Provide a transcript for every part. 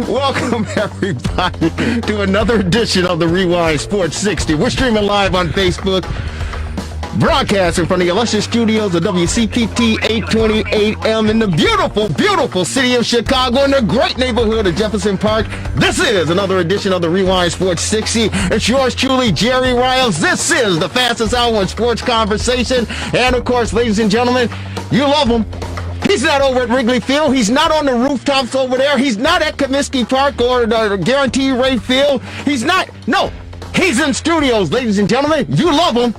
Welcome, everybody, to another edition of the Rewind Sports 60. We're streaming live on Facebook, broadcasting from the illustrious studios of WCPT 820 AM in the beautiful, beautiful city of Chicago in the great neighborhood of Jefferson Park. This is another edition of the Rewind Sports 60. It's yours truly, Jerry Riles. This is the fastest hour in sports conversation. And, of course, ladies and gentlemen, you love him. He's not over at Wrigley Field. He's not on the rooftops over there. He's not at Comiskey Park or the Guarantee Rate Field. He's not. No, he's in studios, ladies and gentlemen. You love him.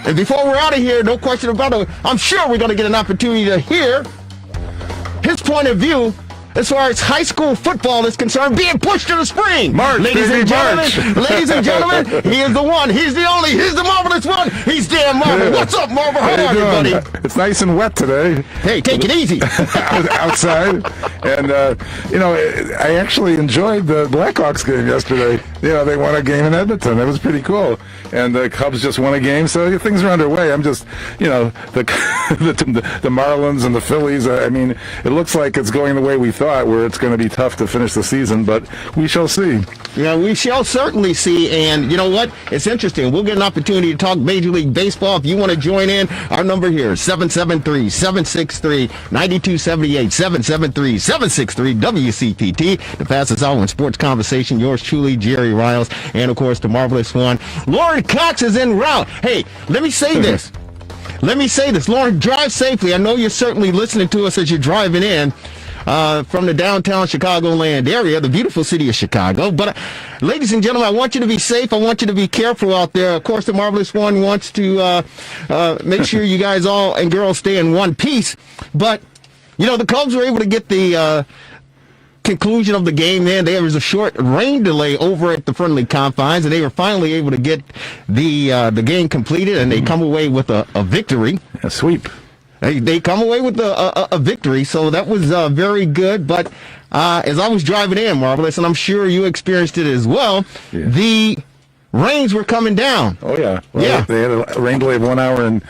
And before we're out of here, no question about it, I'm sure we're going to get an opportunity to hear his point of view as far as high school football is concerned, being pushed to the spring. March, ladies and gentlemen, he is the one. He's the only. He's the marvelous one. He's Dan Marver. What's up, Marver? How are you, buddy? It's nice and wet today. Hey, take it easy. Outside. And, I actually enjoyed the Blackhawks game yesterday. They won a game in Edmonton. It was pretty cool. And the Cubs just won a game, so things are underway. I'm just, the Marlins and the Phillies, it looks like it's going the way we thought, where it's going to be tough to finish the season, but we shall see. Yeah, we shall certainly see. And you know what? It's interesting. We'll get an opportunity to talk Major League Baseball. If you want to join in, our number here is 773-763-9278, 773-763-WCPT, the fastest hour in sports conversation. Yours truly, Jerry Riles, and of course, the marvelous one, Lauren Cox is en route. Hey, let me say this. Lauren, drive safely. I know you're certainly listening to us as you're driving in from the downtown Chicagoland area, the beautiful city of Chicago. But, ladies and gentlemen, I want you to be safe. I want you to be careful out there. Of course, the marvelous one wants to make sure you guys all and girls stay in one piece. But, the Cubs were able to get the conclusion of the game there. There was a short rain delay over at the friendly confines, and they were finally able to get the game completed, and they come away with a victory. A sweep. They come away with a victory, so that was very good. But as I was driving in, Marvelous, and I'm sure you experienced it as well, the rains were coming down. Oh, yeah. Well, they had a rain delay of 1 hour and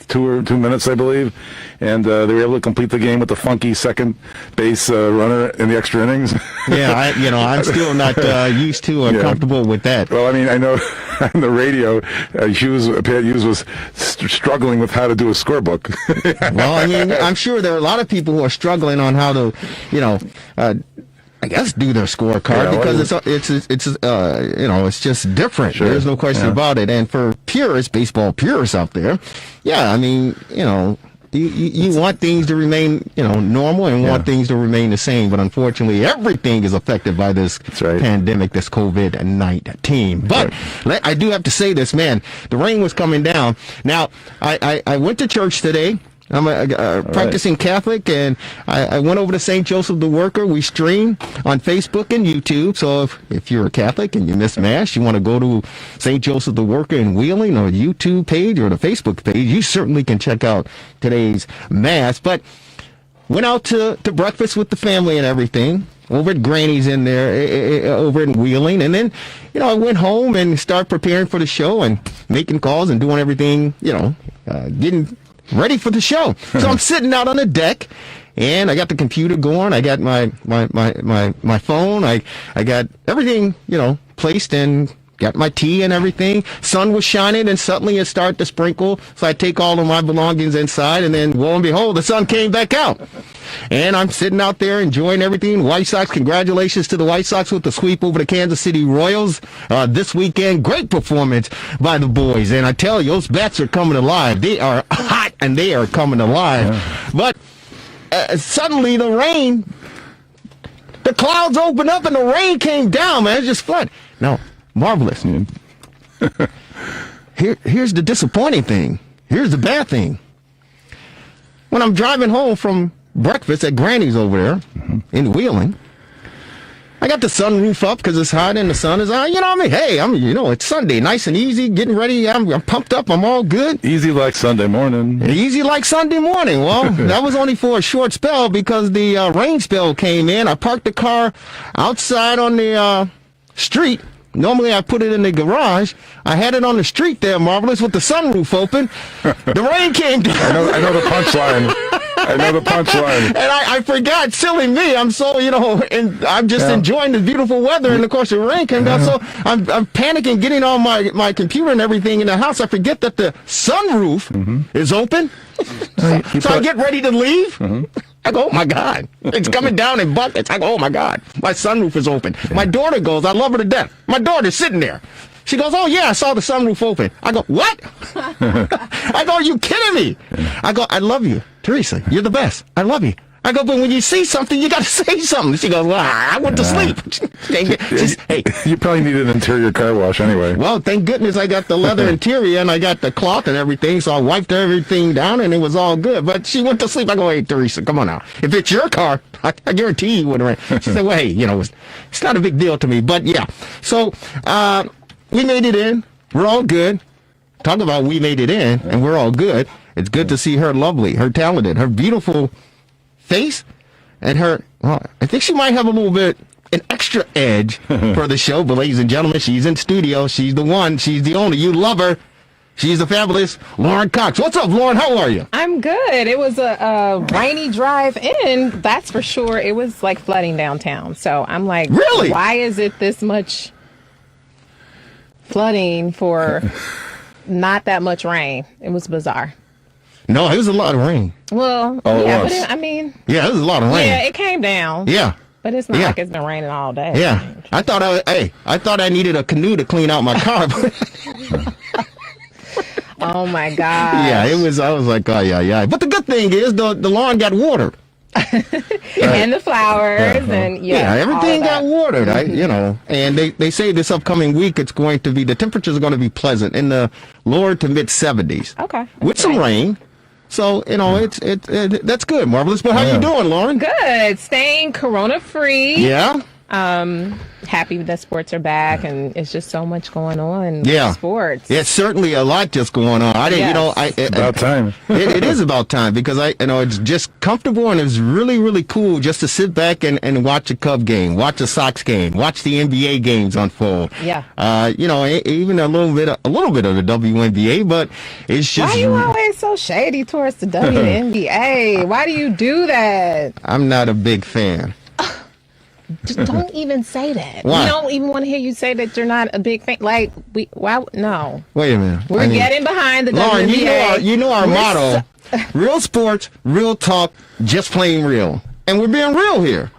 2 minutes, I believe, and they were able to complete the game with the funky second base runner in the extra innings. Yeah, I'm still not used to or comfortable with that. Well, I know on the radio, Pat Hughes was struggling with how to do a scorebook. Well, I'm sure there are a lot of people who are struggling on how to, I guess do their scorecard because it's just different. Sure. There's no question about it. And for purists, baseball purists out there, you want things to remain, normal and want things to remain the same. But unfortunately, everything is affected by this pandemic, this COVID-19. But I do have to say this, man. The rain was coming down. Now, I went to church today. I'm a practicing Catholic, and I went over to St. Joseph the Worker. We stream on Facebook and YouTube. So if you're a Catholic and you miss Mass, you want to go to St. Joseph the Worker in Wheeling or the YouTube page or the Facebook page, you certainly can check out today's Mass. But went out to breakfast with the family and everything over at Granny's in there, over in Wheeling. And then, I went home and started preparing for the show and making calls and doing everything, getting ready for the show. So I'm sitting out on the deck, and I got the computer going. I got my phone. I got everything, placed and got my tea and everything. Sun was shining, and suddenly it started to sprinkle. So I take all of my belongings inside, and then lo and behold, the sun came back out. And I'm sitting out there enjoying everything. White Sox, congratulations to the White Sox with the sweep over the Kansas City Royals this weekend. Great performance by the boys. And I tell you, those bats are coming alive. They are hot, and they are coming alive. Yeah. But suddenly the clouds opened up, and the rain came down, man. It's just flood. Now, marvelous. Here's the disappointing thing. Here's the bad thing. When I'm driving home from breakfast at Granny's over there in Wheeling, I got the sunroof up because it's hot and the sun is on. Hey, it's Sunday, nice and easy, getting ready. I'm pumped up. I'm all good. Easy like Sunday morning. Easy like Sunday morning. Well, that was only for a short spell because the rain spell came in. I parked the car outside on the street. Normally I put it in the garage. I had it on the street there, Marvelous, with the sunroof open. The rain came down. I know the punchline. I know the punchline. And I forgot, silly me. I'm so, and I'm just enjoying the beautiful weather. And of course, the rain came down. So I'm panicking, getting on my computer and everything in the house. I forget that the sunroof is open. So I get ready to leave. I go, oh my God, it's coming down in buckets. I go, oh my God, my sunroof is open. My daughter goes, I love her to death. My daughter's sitting there. She goes, oh yeah, I saw the sunroof open. I go, what? I go, are you kidding me? I go, I love you, Teresa. You're the best. I love you. I go, but when you see something, you got to say something. She goes, well, I went to sleep. Hey, you probably need an interior car wash anyway. Well, thank goodness I got the leather interior and I got the cloth and everything, so I wiped everything down and it was all good. But she went to sleep. I go, hey, Teresa, come on now. If it's your car, I guarantee you would have ran. She said, well, hey, it's not a big deal to me. But yeah, so we made it in. We're all good. Talk about we made it in and we're all good. It's good to see her lovely, her talented, her beautiful face, and I think she might have a little bit an extra edge for the show. But ladies and gentlemen, she's in studio. She's the one. She's the only. You love her. She's the fabulous Lauren Cox. What's up, Lauren? How are you? I'm good. It was a rainy drive in, that's for sure. It was like flooding downtown. So I'm like, really? Why is it this much flooding for not that much rain? It was bizarre. No, it was a lot of rain. Well, yeah, but yeah, it was a lot of rain. Yeah, it came down. Yeah. But it's not like it's been raining all day. Yeah. I thought I needed a canoe to clean out my car. Oh my God. Yeah, I was like, oh yeah. But the good thing is the lawn got watered. And the flowers and everything got watered. And they say this upcoming week the temperatures are going to be pleasant in the lower to mid 70s. Okay. With some rain. So, that's good, Marvelous. But how you doing, Lauren? Good. Staying corona free. Yeah. Happy that sports are back, and it's just so much going on with sports. Yeah, certainly a lot just going on. It's about time. It is about time because it's just comfortable and it's really, really cool just to sit back and watch a Cub game, watch a Sox game, watch the NBA games unfold. Yeah. Even a little bit of the WNBA, but it's just. Why are you always so shady towards the WNBA? Why do you do that? I'm not a big fan. Just don't even say that. Why? We don't even want to hear you say that you're not a big fan. Like, no. Wait a minute. We're getting behind the Lauren, WNBA. you know our motto: real sports, real talk, just plain real. And we're being real here.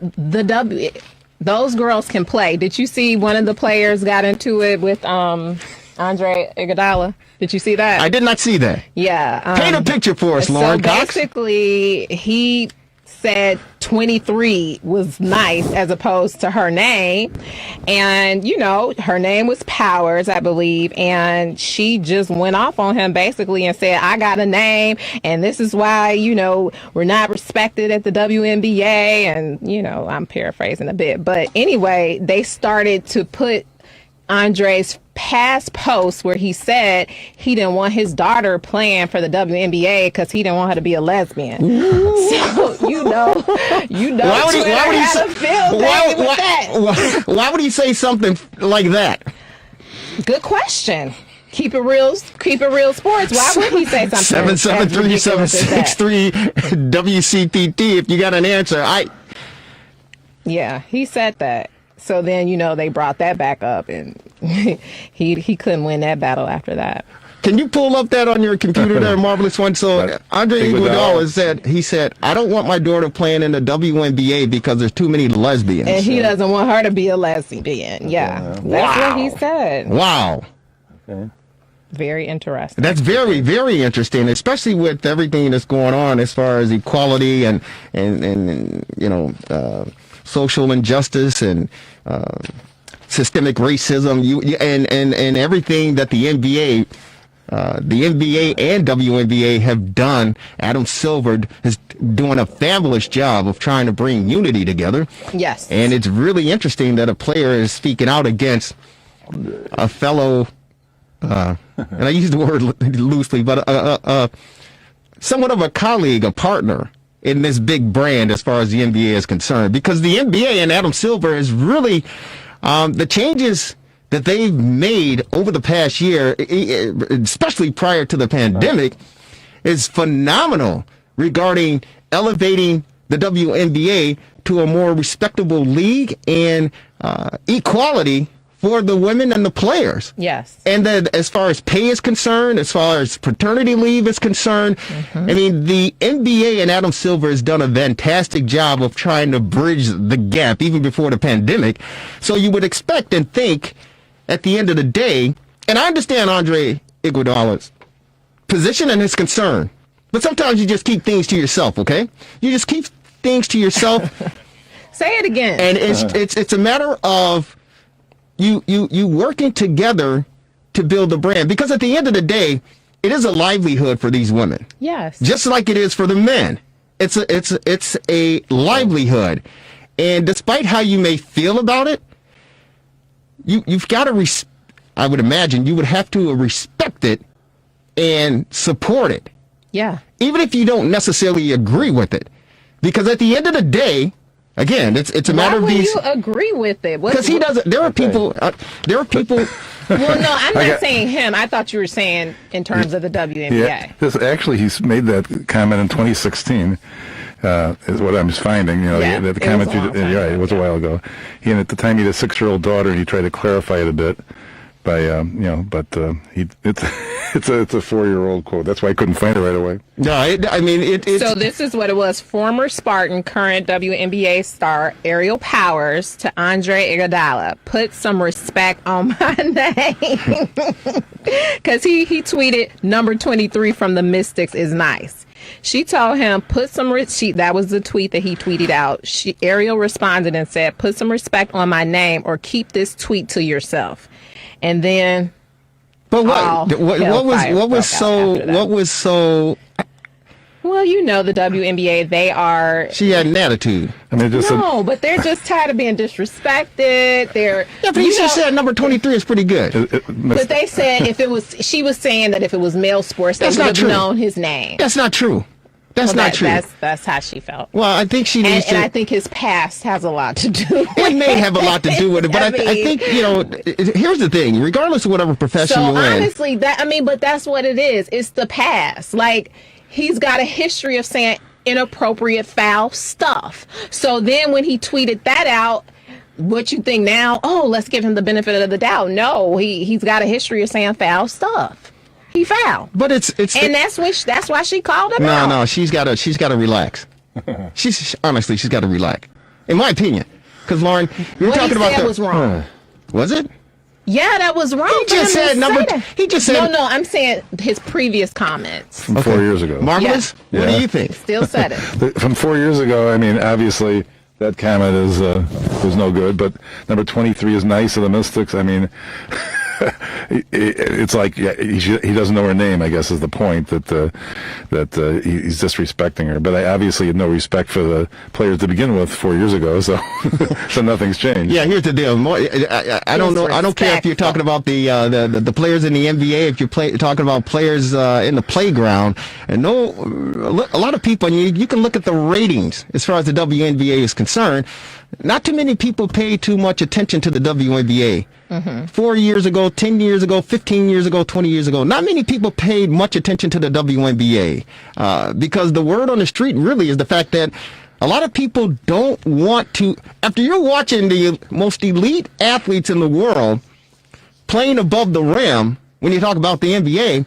Those girls can play. Did you see one of the players got into it with Andre Iguodala? Did you see that? I did not see that. Yeah. Paint a picture for us, Lauren Cox. Basically, he said 23 was nice as opposed to her name. And, her name was Powers, I believe. And she just went off on him basically and said, I got a name and this is why, we're not respected at the WNBA. And, I'm paraphrasing a bit. But anyway, they started to put Andre's past posts where he said he didn't want his daughter playing for the WNBA because he didn't want her to be a lesbian. Ooh. So why would he say something like that? Good question. Keep it real sports. Why would he say something? 773-763 WCTT. If you got an answer, yeah, he said that. So then, they brought that back up, and he couldn't win that battle after that. Can you pull up that on your computer there, Marvelous One? So Andre Iguodala said, I don't want my daughter playing in the WNBA because there's too many lesbians. And he doesn't want her to be a lesbian. Yeah. That's what he said. Wow. Okay. Very interesting. That's very, very interesting, especially with everything that's going on as far as equality and social injustice and systemic racism, and everything that the NBA and WNBA have done. Adam Silver is doing a fabulous job of trying to bring unity together. Yes. And it's really interesting that a player is speaking out against a fellow, and I use the word loosely, but somewhat of a colleague, a partner in this big brand as far as the NBA is concerned. Because the NBA and Adam Silver is really the changes that they've made over the past year, especially prior to the pandemic, is phenomenal regarding elevating the WNBA to a more respectable league and equality for the women and the players. Yes. And then as far as pay is concerned, as far as paternity leave is concerned, I mean, the NBA and Adam Silver has done a fantastic job of trying to bridge the gap even before the pandemic. So you would expect and think at the end of the day, and I understand Andre Iguodala's position and his concern, but sometimes you just keep things to yourself, okay? You just keep things to yourself. Say it again. And it's a matter of you working together to build a brand, because at the end of the day, it is a livelihood for these women. Yes. Just like it is for the men. It's a livelihood, and despite how you may feel about it, you've got to I would imagine you would have to respect it and support it. Yeah. Even if you don't necessarily agree with it, because at the end of the day, again, it's a matter of these. Why would you agree with it? Because he doesn't. There are people. Well, no, I'm not saying him. I thought you were saying in terms of the WNBA. Yeah, he's made that comment in 2016. Is what I'm just finding. The comment you did. It was a while ago. And at the time, he had a 6-year-old daughter, and he tried to clarify it a bit by, it's a 4-year-old quote. That's why I couldn't find it right away. No, it's... So this is what it was. Former Spartan, current WNBA star Ariel Powers to Andre Iguodala. Put some respect on my name. Because he tweeted, number 23 from the Mystics is nice. She told him, that was the tweet that he tweeted out. Ariel responded and said, put some respect on my name or keep this tweet to yourself. And then... But what was so? Well, the WNBA, they are. She had an attitude. But they're just tired of being disrespected. But you just said number 23 is pretty good. But they said she was saying that if it was male sports, they would have known his name. That's not true. That's not true. That's how she felt. Well, I think she needs and I think his past has a lot to do with it. It may have a lot to do with it, but I think, here's the thing. Regardless of whatever profession you're in. Honestly, but that's what it is. It's the past. Like, he's got a history of saying inappropriate, foul stuff. So then when he tweeted that out, what you think now? Oh, let's give him the benefit of the doubt. No, he's got a history of saying foul stuff. He fouled. But it's that's why she called him out. No, she's got to relax. She's got to relax. In my opinion. Because Lauren, you're talking about that was wrong. Was it? Yeah, that was wrong. He just said No, I'm saying his previous comments from 4 years ago. Marvelous? Yeah. What do you think? Still said it. From 4 years ago, obviously that comment was no good, but number 23 is nice of the Mystics. It's like he doesn't know her name, I guess, is the point, that he's disrespecting her. But I obviously had no respect for the players to begin with 4 years ago, so so nothing's changed. Yeah, here's the deal. I don't know. I don't care if you're talking about the players in the NBA, if you're talking about players in the playground. And a lot of people, and you can look at the ratings as far as the WNBA is concerned. Not too many people pay too much attention to the WNBA. 4 years ago, 10 years ago, 15 years ago, 20 years ago, not many people paid much attention to the WNBA because the word on the street really is the fact that a lot of people don't want to, after you're watching the most elite athletes in the world playing above the rim, when you talk about the NBA,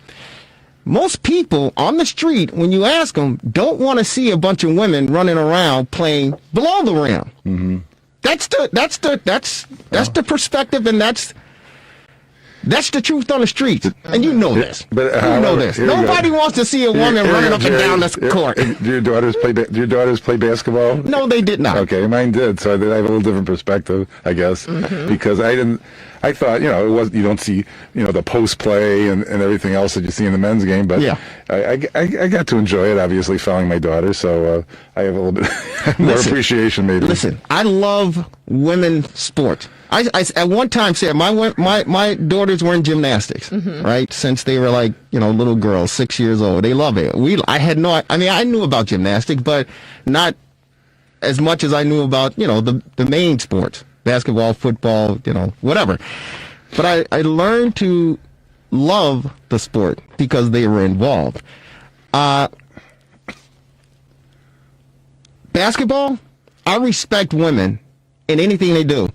most people on the street, when you ask them, don't want to see a bunch of women running around playing below the rim. Mm-hmm. That's the perspective, and that's the truth on the streets. And you know this. But this. Nobody wants to see a woman running up and down this court. Do your daughters play basketball? No, they did not. Okay, mine did. So I have a little different perspective, I guess, because I thought, you don't see, the post play and everything else that you see in the men's game, but yeah. I got to enjoy it, obviously, following my daughter, so I have a little bit more appreciation, maybe. Listen, I love women's sports. I at one time said my daughters were in gymnastics, right? Since they were little girls, 6 years old. They love it. I knew about gymnastics, but not as much as I knew about, the main sports. Basketball, football, whatever. But I learned to love the sport because they were involved. basketball, I respect women in anything they do.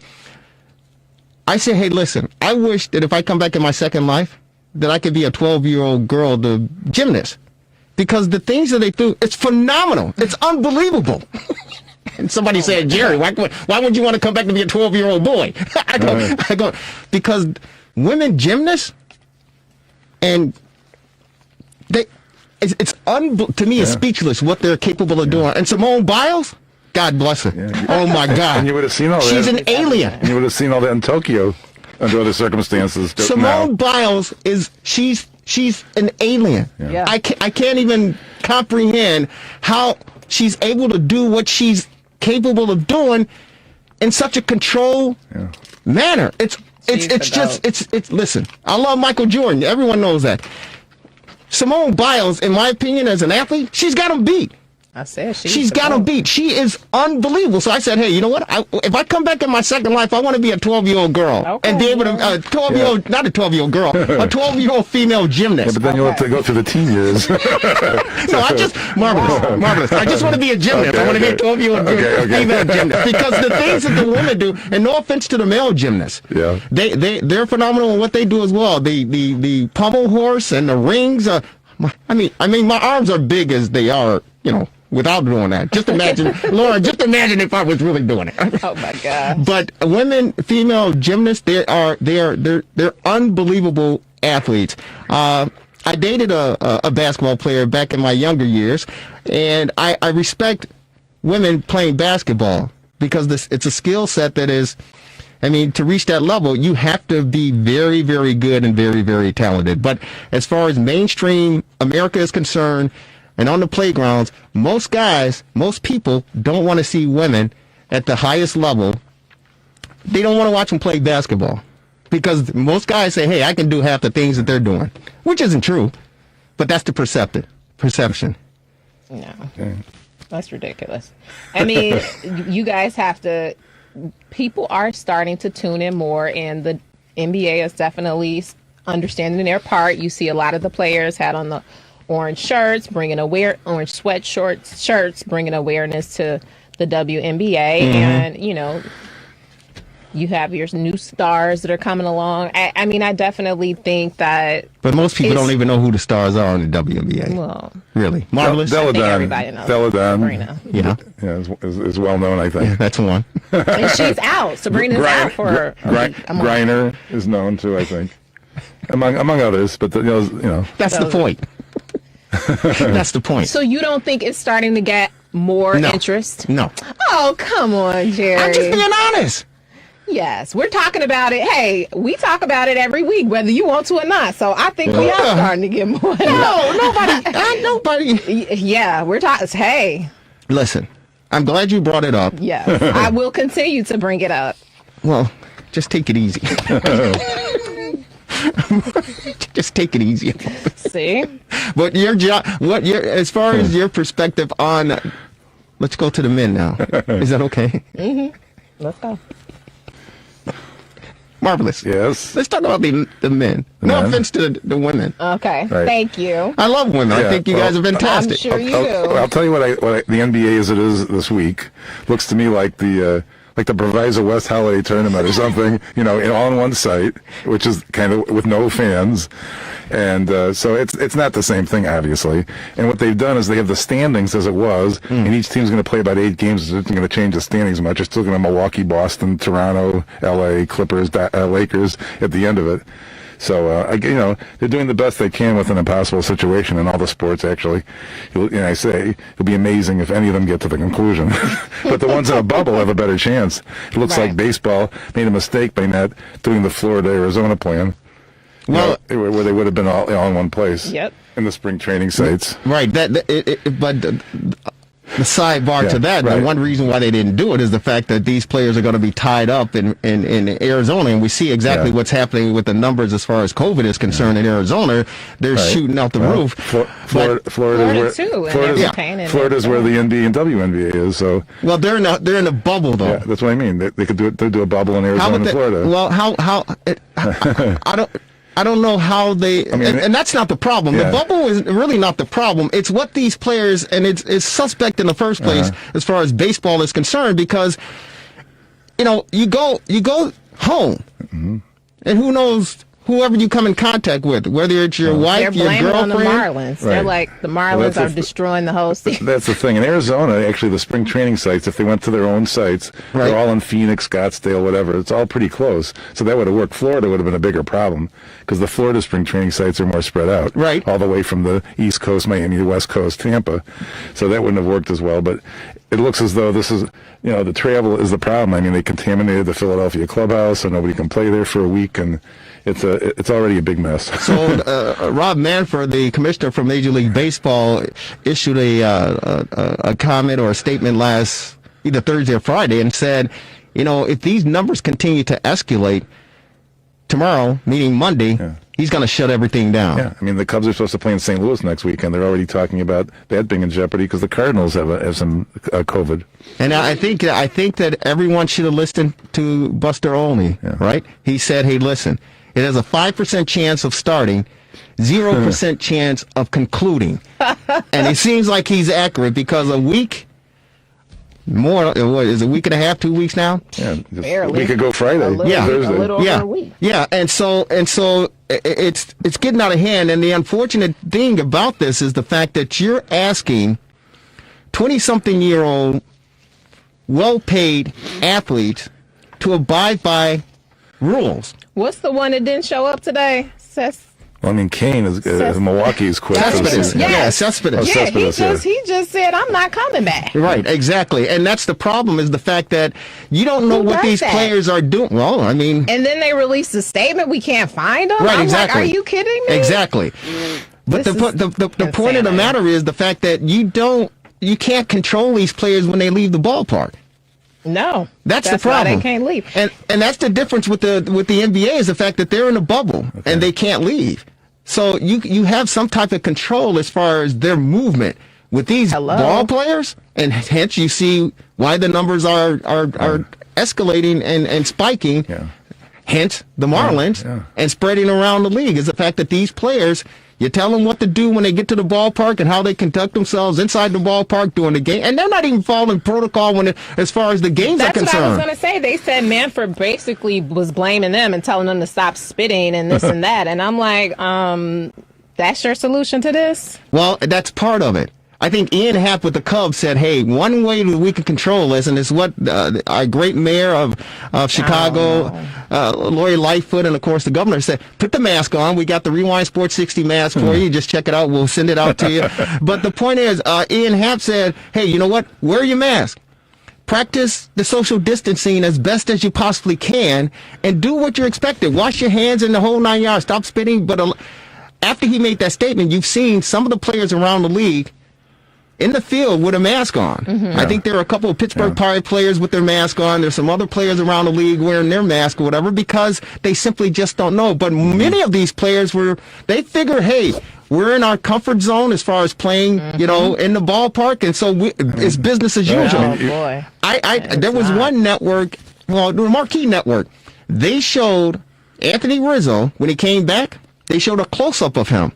I say, hey, listen, I wish that if I come back in my second life, that I could be a 12-year-old girl, the gymnast. Because the things that they do, it's phenomenal. It's unbelievable. And somebody said, Jerry, why would you want to come back to be a 12-year-old boy? I go, because women gymnasts, and to me, it's speechless what they're capable of doing. And Simone Biles, God bless her. Yeah. Oh my God! And you would have seen all that. She's an alien. And you would have seen all that in Tokyo under other circumstances. Simone Biles she's an alien. Yeah. I can't even comprehend how she's able to do what she's capable of doing in such a controlled manner. It's listen, I love Michael Jordan. Everyone knows that. Simone Biles, in my opinion, as an athlete, she's got him beat. I said she's got him beat. She is unbelievable. So I said, hey, you know what? If I come back in my second life, I want to be a 12-year-old girl and be able to not a 12-year-old girl, a 12-year-old female gymnast. Yeah, but then you'll have to go through the teen years. No, marvelous. I just want to be a gymnast. I want to be a 12-year-old female gymnast because the things that the women do, and no offense to the male gymnasts, they're phenomenal in what they do as well. The pommel horse and the rings. I mean, my arms are big as they are, without doing that. Just imagine, Laura, just imagine if I was really doing it. Oh my God. But women, female gymnasts, they're unbelievable athletes. I dated a basketball player back in my younger years, and I respect women playing basketball because it's a skill set that is, to reach that level, you have to be very, very good and very, very talented. But as far as mainstream America is concerned, and on the playgrounds, most people don't want to see women at the highest level. They don't want to watch them play basketball because most guys say, hey, I can do half the things that they're doing, which isn't true, but that's the perception. No, that's ridiculous. You guys have to, people are starting to tune in more, and the NBA is definitely understanding their part. You see a lot of the players had on the orange shirts, orange shirts, bringing awareness to the WNBA, and you have your new stars that are coming along. I definitely think that. But most people don't even know who the stars are in the WNBA. Well, really, marvelous. Everybody knows. Sabrina. Is well known. I think that's one. And she's out. Sabrina's out for. Griner is known too. I think, among others. But that's the point. That's the point. So you don't think it's starting to get more interest? No. Oh, come on, Jerry. I'm just being honest. Yes, we're talking about it. Hey, we talk about it every week, whether you want to or not. So I think we are starting to get more. Nobody. Yeah, we're talking. Hey. Listen, I'm glad you brought it up. Yes, I will continue to bring it up. Well, just take it easy. Just take it easy. See? But as far as your perspective on, let's go to the men now. Is that okay? Mm-hmm. Let's go. Marvelous. Yes. Let's talk about the men. No offense to the women. Okay. Right. Thank you. I love women. I think you guys are fantastic. I'm sure you do. I'll tell you what the NBA as it is this week looks to me like the Proviso West Holiday Tournament or something, all on one site, which is kind of with no fans. And so it's not the same thing, obviously. And what they've done is they have the standings as it was, and each team's going to play about 8 games. It's not going to change the standings much. It's still going to be Milwaukee, Boston, Toronto, L.A., Clippers, Lakers at the end of it. So, they're doing the best they can with an impossible situation in all the sports, actually. And I say, it'll be amazing if any of them get to the conclusion. But the ones in a bubble have a better chance. It looks like baseball made a mistake by not doing the Florida-Arizona plan. Well, where they would have been all in one place. Yep. In the spring training sites. Right. But the sidebar to that, the one reason why they didn't do it is the fact that these players are going to be tied up in Arizona, and we see exactly what's happening with the numbers as far as COVID is concerned in Arizona. They're shooting out the roof. Florida is where the NBA and WNBA is. So they're in a bubble though. Yeah, that's what I mean. They could do a bubble in Arizona and Florida. Well, I I don't know how they, and that's not the problem. The bubble is really not the problem. It's what these players, and it's suspect in the first place as far as baseball is concerned, because, you go home, and who knows whoever you come in contact with, whether it's your wife, your girlfriend. They're blaming on the Marlins. Right. They're like, the Marlins are destroying the whole season. That's the thing. In Arizona, actually, the spring training sites, if they went to their own sites, they're all in Phoenix, Scottsdale, whatever. It's all pretty close. So that would have worked. Florida would have been a bigger problem because the Florida spring training sites are more spread out. Right. All the way from the East Coast, Miami, the West Coast, Tampa. So that wouldn't have worked as well. But it looks as though this is, the travel is the problem. I mean, they contaminated the Philadelphia clubhouse, so nobody can play there for a week, and it's already a big mess. So Rob Manfred, the commissioner from Major League Baseball, issued a comment or a statement last either Thursday or Friday and said, if these numbers continue to escalate tomorrow, meaning Monday, he's going to shut everything down. Yeah, I mean, the Cubs are supposed to play in St. Louis next week, and they're already talking about that being in jeopardy because the Cardinals have some COVID. And I think that everyone should have listened to Buster Olney, right? He said, hey, listen, it has a 5% chance of starting, 0% chance of concluding. And it seems like he's accurate because a week, what is it, a week and a half, 2 weeks now? Yeah, barely. A week ago Friday. Thursday. A little over a week. Yeah, and so it's getting out of hand. And the unfortunate thing about this is the fact that you're asking 20-something-year-old, well-paid athletes to abide by rules. What's the one that didn't show up today? Well, I mean, Kane is Milwaukee's quit. Cespedes. Cespedes. He just said, I'm not coming back. Right, exactly. And that's the problem, is the fact that you don't know what these players are doing. Well, I mean... And then they released a statement, we can't find them? Right, exactly. Like, are you kidding me? Exactly. But the point of the matter is the fact that you can't control these players when they leave the ballpark. No, that's the problem. Why they can't leave, and that's the difference with the NBA is the fact that they're in a bubble and they can't leave. So you have some type of control as far as their movement with these ball players, and hence you see why the numbers are escalating and spiking. Yeah. Hence the Marlins and spreading around the league is the fact that these players. You tell them what to do when they get to the ballpark and how they conduct themselves inside the ballpark during the game. And they're not even following protocol as far as the games are concerned. That's what I was going to say. They said Manfred basically was blaming them and telling them to stop spitting and this and that. And I'm like, that's your solution to this? Well, that's part of it. I think Ian Happ with the Cubs said, hey, one way we can control this, and it's what our great mayor of Chicago, Lori Lightfoot, and, of course, the governor said, put the mask on. We got the Rewind Sports 60 mask for you. Just check it out. We'll send it out to you. But the point is, Ian Happ said, hey, you know what? Wear your mask. Practice the social distancing as best as you possibly can, and do what you're expected. Wash your hands in the whole 9 yards. Stop spitting. But after he made that statement, you've seen some of the players around the league in the field with a mask on. I think there are a couple of Pittsburgh Pirate players with their mask on. There's some other players around the league wearing their mask or whatever because they simply just don't know. But many of these players they figure, hey, we're in our comfort zone as far as playing, in the ballpark, and so it's business as usual. Oh boy! There was one network, the Marquee Network. They showed Anthony Rizzo when he came back. They showed a close up of him,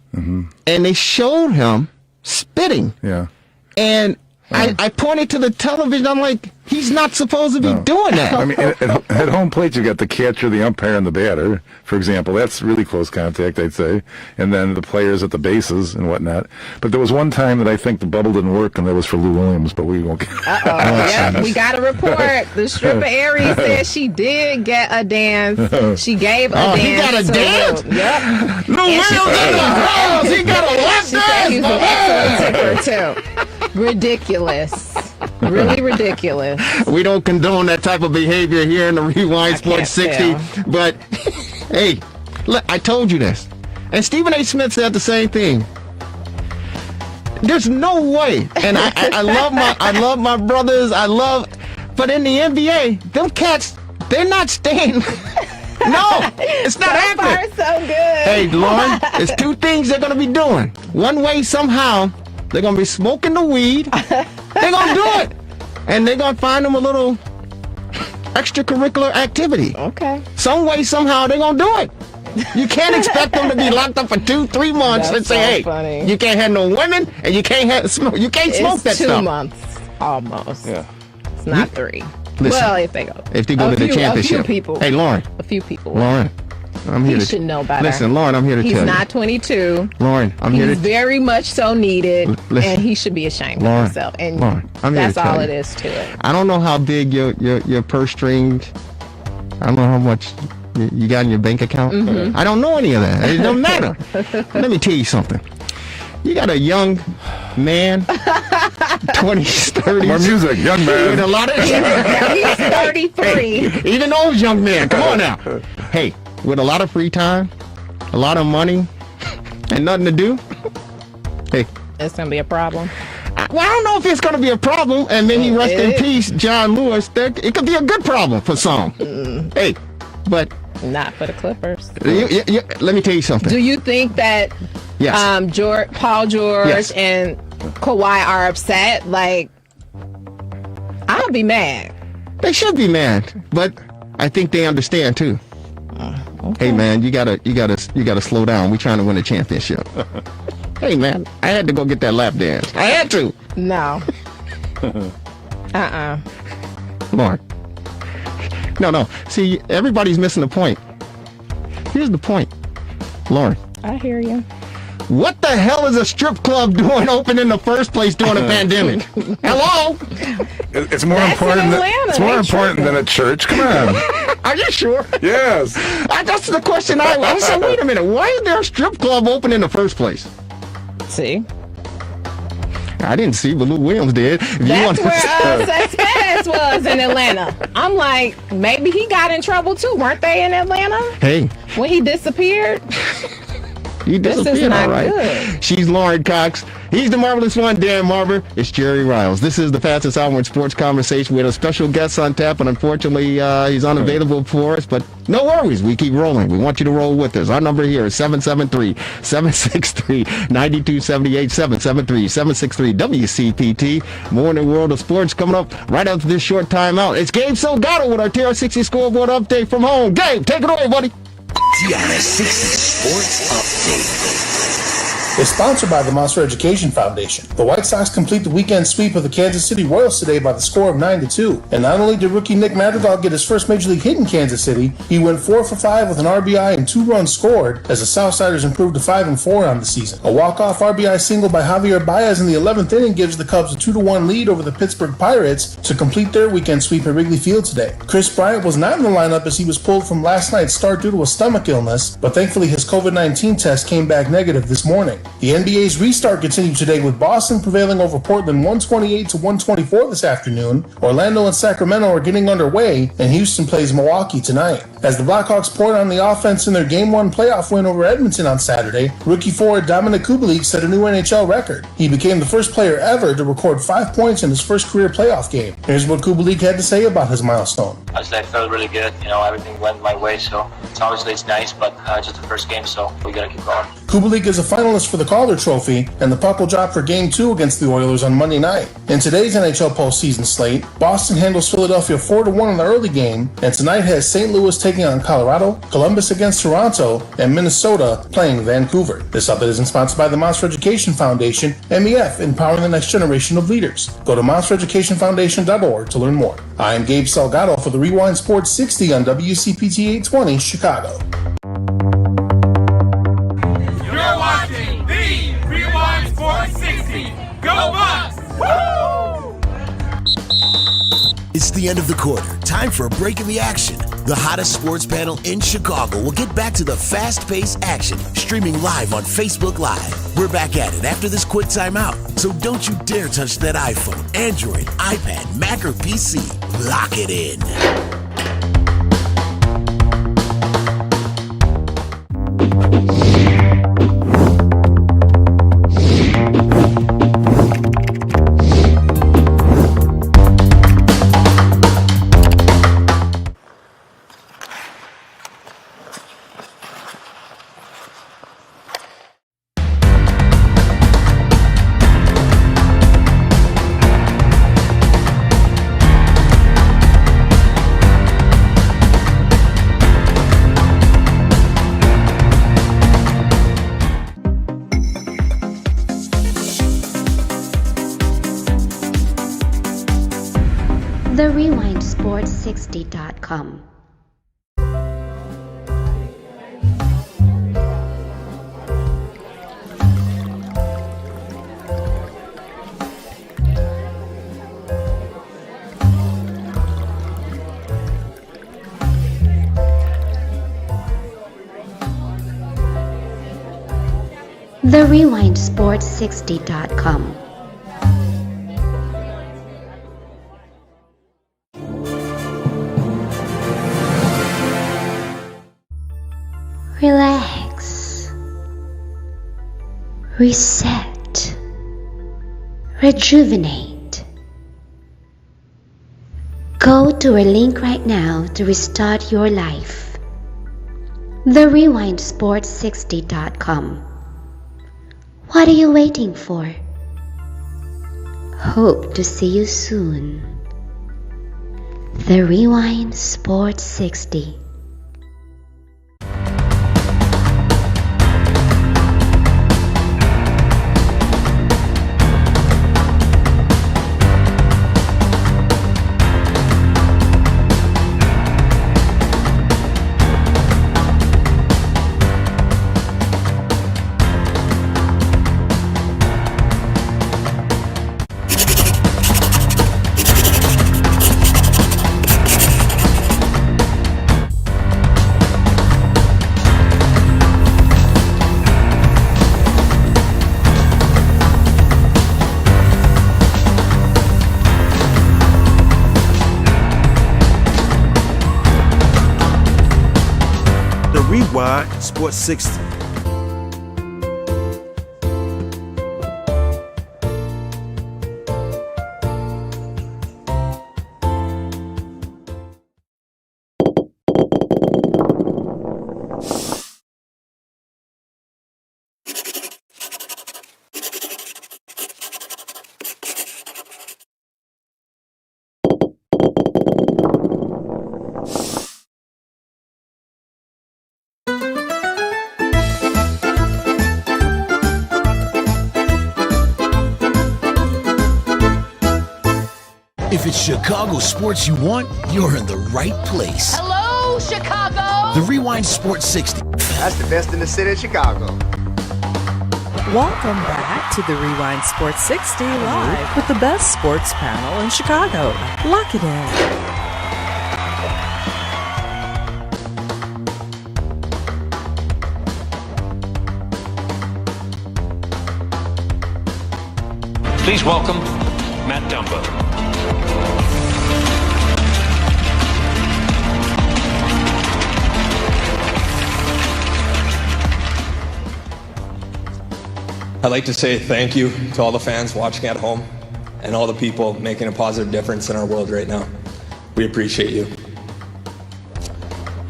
and they showed him spitting. Yeah. And I pointed to the television. I'm like, he's not supposed to be doing that. I mean, at home plate, you got the catcher, the umpire, and the batter, for example. That's really close contact, I'd say. And then the players at the bases and whatnot. But there was one time that I think the bubble didn't work, and that was for Lou Williams, but we won't get Yep, we got a report. The stripper Aries said she did get a dance. She gave a dance. He got a dance? Yep. Lou Williams in the house. He got a lap dance. He's an excellent tipper, too. Ridiculous. Really ridiculous. We don't condone that type of behavior here in the Rewind Sports 60. But, hey, look, I told you this. And Stephen A. Smith said the same thing. There's no way. And I love my brothers. But in the NBA, them cats, they're not staying. No, it's not happening. So good. Hey, Lauren, it's two things they're going to be doing. One way, somehow, they're going to be smoking the weed. They're going to do it. And they're going to find them a little extracurricular activity. Okay. Some way, somehow, they're going to do it. You can't expect them to be locked up for 2-3 months and say, hey, funny. you can't have no women and you can't smoke. You can't smoke that stuff. 2 months almost. Yeah. It's not 3. Listen, well, if they go to the championship. A few people. Hey, Lauren. A few people. Lauren. I'm here he should know better. Listen, Lauren, I'm here to tell you. He's not 22. Lauren, I'm here to... He's very much so needed, Listen, and he should be ashamed of himself. And Lauren, I'm here that's to tell all you. it is to it. I don't know how big your purse strings. I don't know how much you got in your bank account. Mm-hmm. I don't know any of that. It don't matter. Let me tell you something. You got a young man, 20s, 30s. More music, young man. With a lot of... He's 33. Hey, even those young men. Come on now. Hey, with a lot of free time, a lot of money, and nothing to do. Hey. It's going to be a problem. I don't know if it's going to be a problem, and then he rest in peace, John Lewis. It could be a good problem for some. Hey, but... Not for the Clippers. Let me tell you something. Do you think that yes. Paul George yes. and Kawhi are upset? Like, I'll be mad. They should be mad, but I think they understand too. Okay. Hey man, you gotta slow down. We're trying to win a championship. Hey man, I had to go get that lap dance. I had to. No. Lauren. No. See, everybody's missing the point. Here's the point. Lauren. I hear you. What the hell is a strip club doing open in the first place during a pandemic? Hello? It's more important than a church. Come on. Are you sure? Yes. That's the question I said, wait a minute. Why is there a strip club open in the first place? See? I didn't see, but Lou Williams did. That's where Cespedes was in Atlanta. I'm like, maybe he got in trouble too. Weren't they in Atlanta? Hey. When he disappeared? He disappeared, this is not all right. good. She's Lauren Cox. He's the marvelous one, Dan Marver. It's Jerry Riles. This is the fastest hour in sports conversation. We had a special guest on tap, and unfortunately, he's unavailable for us. But no worries. We keep rolling. We want you to roll with us. Our number here is 773-763-9278, 773-763-WCPT. More in the world of sports coming up right after this short timeout. It's Gabe Salgado with our TR60 scoreboard update from home. Gabe, take it away, buddy. TR60 Sports Update. Is sponsored by the Monster Education Foundation. The White Sox complete the weekend sweep of the Kansas City Royals today by the score of 9-2. And not only did rookie Nick Madrigal get his first major league hit in Kansas City, he went 4 for 5 with an RBI and 2 runs scored as the Southsiders improved to 5-4 on the season. A walk-off RBI single by Javier Baez in the 11th inning gives the Cubs a 2-1 lead over the Pittsburgh Pirates to complete their weekend sweep at Wrigley Field today. Chris Bryant was not in the lineup as he was pulled from last night's start due to a stomach illness, but thankfully his COVID-19 test came back negative this morning. The NBA's restart continued today with Boston prevailing over Portland 128-124 this afternoon. Orlando and Sacramento are getting underway, and Houston plays Milwaukee tonight. As the Blackhawks poured on the offense in their Game 1 playoff win over Edmonton on Saturday, rookie forward Dominik Kubalik set a new NHL record. He became the first player ever to record 5 points in his first career playoff game. Here's what Kubalik had to say about his milestone. Honestly, I felt really good. Everything went my way, so it's nice, but just the first game, so we gotta keep going. Kubalik is a finalist for the Calder Trophy, and the puck will drop for Game 2 against the Oilers on Monday night. In today's NHL postseason slate, Boston handles Philadelphia 4-1 in the early game, and tonight has St. Louis taking on Colorado, Columbus against Toronto, and Minnesota playing Vancouver. This update is sponsored by the Monster Education Foundation, MEF, empowering the next generation of leaders. Go to monstereducationfoundation.org to learn more. I am Gabe Salgado for the Rewind Sports 60 on WCPT 820 Chicago. You're watching the Rewind Sports 60. Go Bucks! Woo! It's the end of the quarter. Time for a break in the action. The hottest sports panel in Chicago will get back to the fast-paced action, streaming live on Facebook Live. We're back at it after this quick timeout. So don't you dare touch that iPhone, Android, iPad, Mac, or PC. Lock it in. TheRewindSports60.com. TheRewindSports60.com. Relax, reset, rejuvenate. Go to our link right now to restart your life. TheRewindSports60.com. What are you waiting for? Hope to see you soon. The Rewind Sports 60. Rewind Sports 60. If it's Chicago sports you want, you're in the right place. Hello, Chicago! The Rewind Sports 60. That's the best in the city of Chicago. Welcome back to the Rewind Sports 60 live with the best sports panel in Chicago. Lock it in. Please welcome Matt Dumbo. I'd like to say thank you to all the fans watching at home and all the people making a positive difference in our world right now. We appreciate you.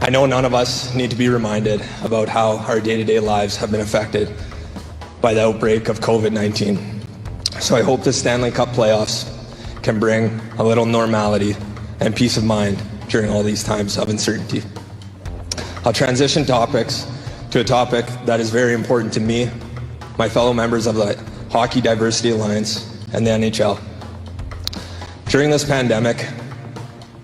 I know none of us need to be reminded about how our day-to-day lives have been affected by the outbreak of COVID-19. So I hope the Stanley Cup playoffs can bring a little normality and peace of mind during all these times of uncertainty. I'll transition topics to a topic that is very important to me, my fellow members of the Hockey Diversity Alliance, and the NHL. During this pandemic,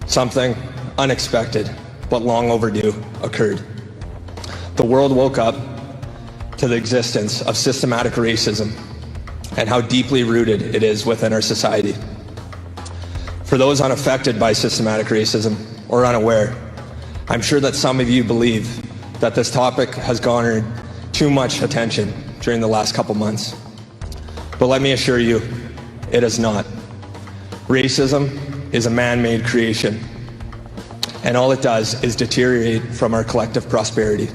something unexpected but long overdue occurred. The world woke up to the existence of systematic racism and how deeply rooted it is within our society. For those unaffected by systematic racism or unaware, I'm sure that some of you believe that this topic has garnered too much attention during the last couple months. But let me assure you, it is not. Racism is a man-made creation, and all it does is deteriorate from our collective prosperity.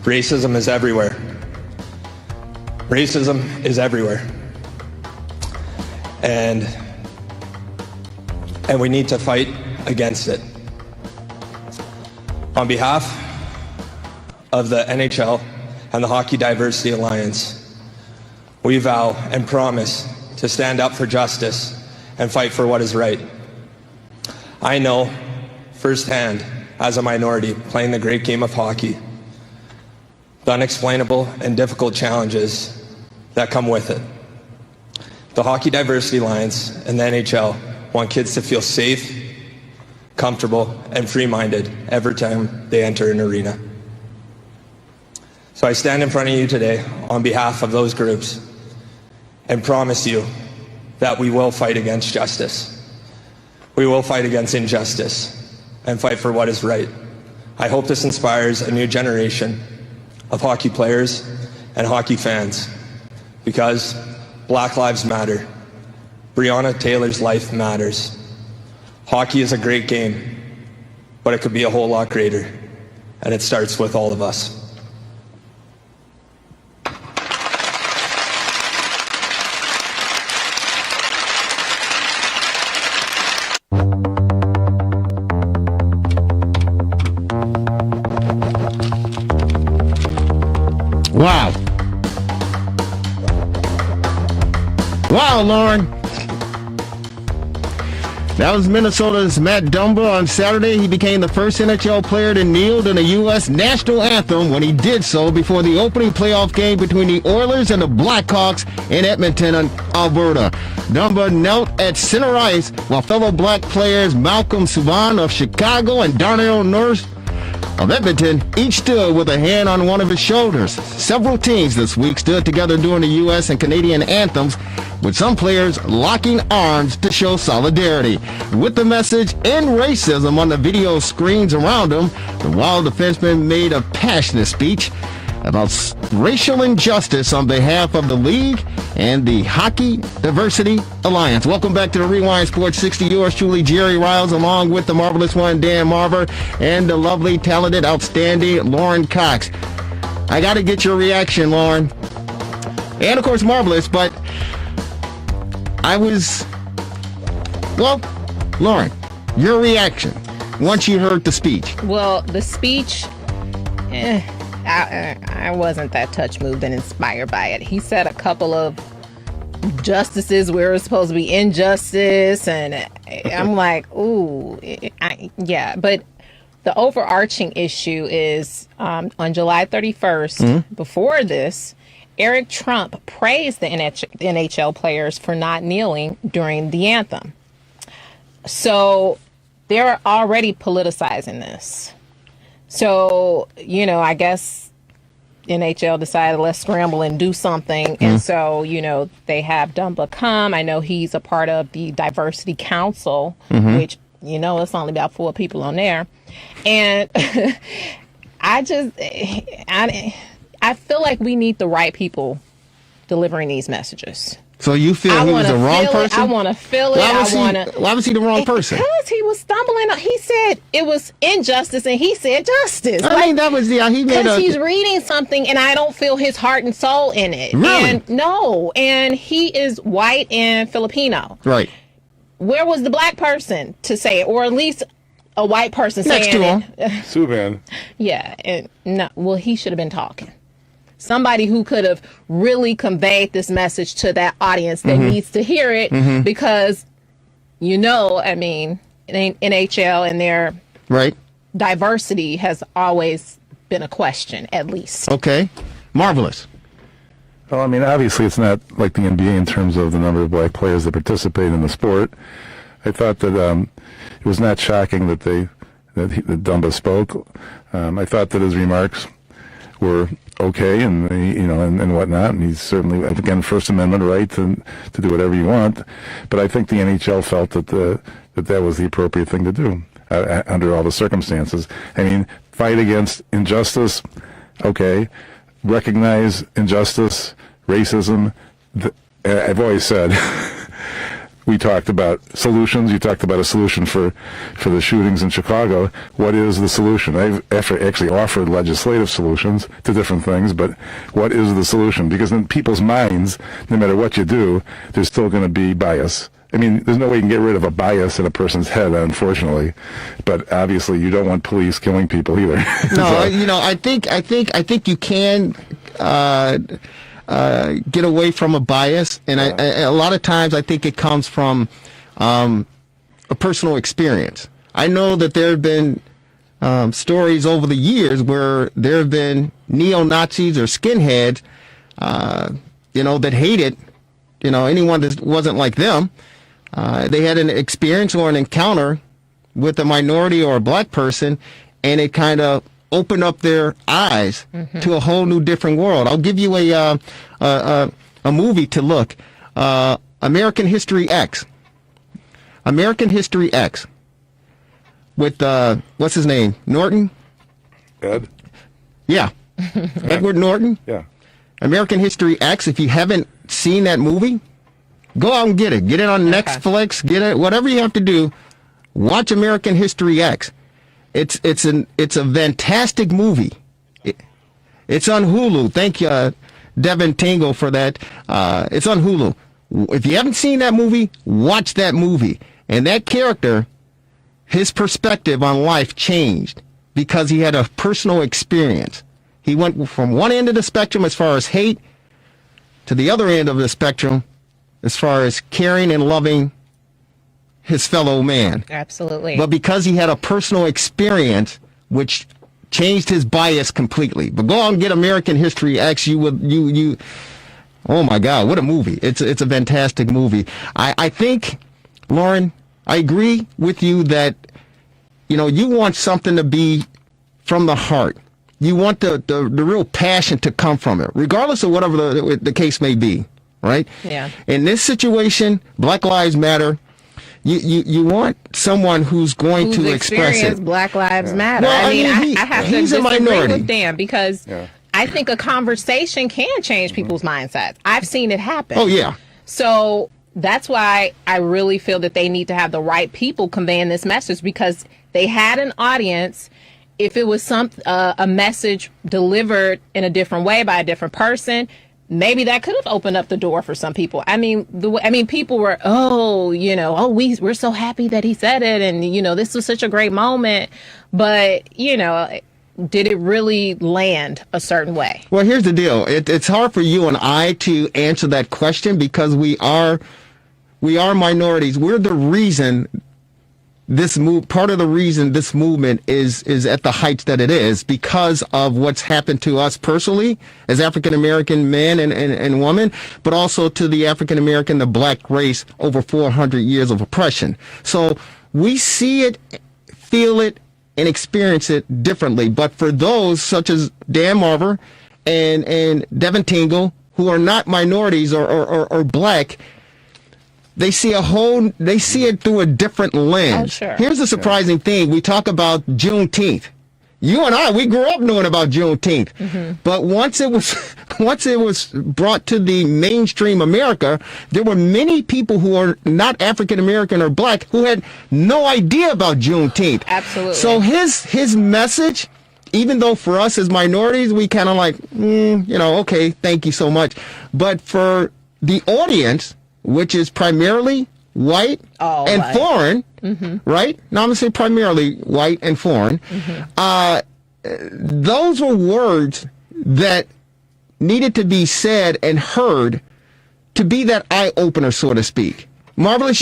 Racism is everywhere. Racism is everywhere. And we need to fight against it. On behalf of the NHL and the Hockey Diversity Alliance, we vow and promise to stand up for justice and fight for what is right. I know firsthand, as a minority playing the great game of hockey, the unexplainable and difficult challenges that come with it. The Hockey Diversity Alliance and the NHL want kids to feel safe, comfortable, and free-minded every time they enter an arena. So I stand in front of you today on behalf of those groups and promise you that we will fight against justice. We will fight against injustice and fight for what is right. I hope this inspires a new generation of hockey players and hockey fans, because Black Lives Matter. Breonna Taylor's life matters. Hockey is a great game, but it could be a whole lot greater, and it starts with all of us. Wow. Wow, Lauren. That was Minnesota's Matt Dumba on Saturday. He became the first NHL player to kneel to the U.S. national anthem when he did so before the opening playoff game between the Oilers and the Blackhawks in Edmonton, Alberta. Dumba knelt at center ice while fellow Black players Malcolm Subban of Chicago and Darnell Nurse of Edmonton each stood with a hand on one of his shoulders. Several teams this week stood together during the U.S. and Canadian anthems, with some players locking arms to show solidarity. With the message "End Racism" on the video screens around him, the Wild defenseman made a passionate speech about racial injustice on behalf of the league and the Hockey Diversity Alliance. Welcome back to the Rewind Sports 60. Yours truly, Jerry Riles, along with the marvelous one, Dan Marver, and the lovely, talented, outstanding Lauren Cox. I got to get your reaction, Lauren. And, of course, marvelous, but Lauren, your reaction once you heard the speech. Well, the speech, I wasn't that touch moved and inspired by it. He said a couple of justices where it was supposed to be injustice, and I'm like, ooh, yeah. But the overarching issue is on July 31st, before this, Eric Trump praised the NHL players for not kneeling during the anthem. So they're already politicizing this. So, I guess NHL decided, let's scramble and do something. And so, they have Dumba come. I know he's a part of the Diversity Council, which, it's only about 4 people on there. And I feel like we need the right people delivering these messages. So you feel he was the wrong person? I want to feel it. Why was he the wrong person? Because he was stumbling. He said it was injustice, and he said justice. I mean, that was because he's reading something, and I don't feel his heart and soul in it. Really? And he is white and Filipino. Right. Where was the black person to say it, or at least a white person next saying to him? Subban. Yeah. And no. Well, he should have been talking. Somebody who could have really conveyed this message to that audience that needs to hear it, because, in NHL and their diversity has always been a question, at least. Okay. Marvelous. Well, obviously it's not like the NBA in terms of the number of black players that participate in the sport. I thought that it was not shocking that Dumba spoke. I thought that his remarks were okay, and and whatnot, and he's certainly, again, First Amendment right to do whatever you want. But I think the NHL felt that was the appropriate thing to do under all the circumstances. Fight against injustice, okay. Recognize injustice, racism. I've always said. We talked about solutions. You talked about a solution for the shootings in Chicago. What is the solution? I've actually offered legislative solutions to different things, but what is the solution? Because in people's minds, no matter what you do, there's still going to be bias. There's no way you can get rid of a bias in a person's head, unfortunately. But obviously, you don't want police killing people either. No, I think you can get away from a bias, and a lot of times I think it comes from a personal experience. I know that there have been stories over the years where there have been neo-Nazis or skinheads, that hated, anyone that wasn't like them. they had an experience or an encounter with a minority or a black person, and it kind of opened up their eyes to a whole new different world. I'll give you a movie to look. American History X. American History X. With, what's his name? Norton? Ed? Yeah. Edward Norton? Yeah. American History X. If you haven't seen that movie, go out and get it. Get it on Netflix. Get it. Whatever you have to do. Watch American History X. It's a fantastic movie. It's on Hulu. Thank you, Devin Tingle, for that. It's on Hulu. If you haven't seen that movie, watch that movie. And that character, his perspective on life changed because he had a personal experience. He went from one end of the spectrum as far as hate to the other end of the spectrum as far as caring and loving his fellow man. Absolutely. But because he had a personal experience, which changed his bias completely. But go out and get American History X. Oh my God, what a movie. It's a fantastic movie. I think, Lauren, I agree with you that, you want something to be from the heart. You want the real passion to come from it, regardless of whatever the case may be, right? Yeah. In this situation, Black Lives Matter. You want someone who's going to express it. Black Lives Matter. Well, I have to disagree with Dan because Yeah. I think a conversation can change people's mindsets. I've seen it happen. Oh, yeah. So that's why I really feel that they need to have the right people conveying this message, because they had an audience. If it was a message delivered in a different way by a different person, maybe that could have opened up the door for some people. People were, we're so happy that he said it, and this was such a great moment. But did it really land a certain way? Well, here's the deal. It's hard for you and I to answer that question because we are minorities. We're the reason part of the reason this movement is at the heights that it is, because of what's happened to us personally as African American men and women, but also to the African American, the black race, over 400 years of oppression. So we see it, feel it, and experience it differently. But for those such as Dan Marver and Devin Tingle, who are not minorities or black, they see it through a different lens. Oh, sure. Here's the surprising thing. We talk about Juneteenth. You and I, we grew up knowing about Juneteenth. Mm-hmm. But once it was brought to the mainstream America, there were many people who are not African American or black who had no idea about Juneteenth. Absolutely. So his message, even though for us as minorities, we kind of like, okay, thank you so much. But for the audience, which is primarily white and foreign, right? Now I'm going to say primarily white and foreign. Those were words that needed to be said and heard to be that eye-opener, so to speak. Marvelous,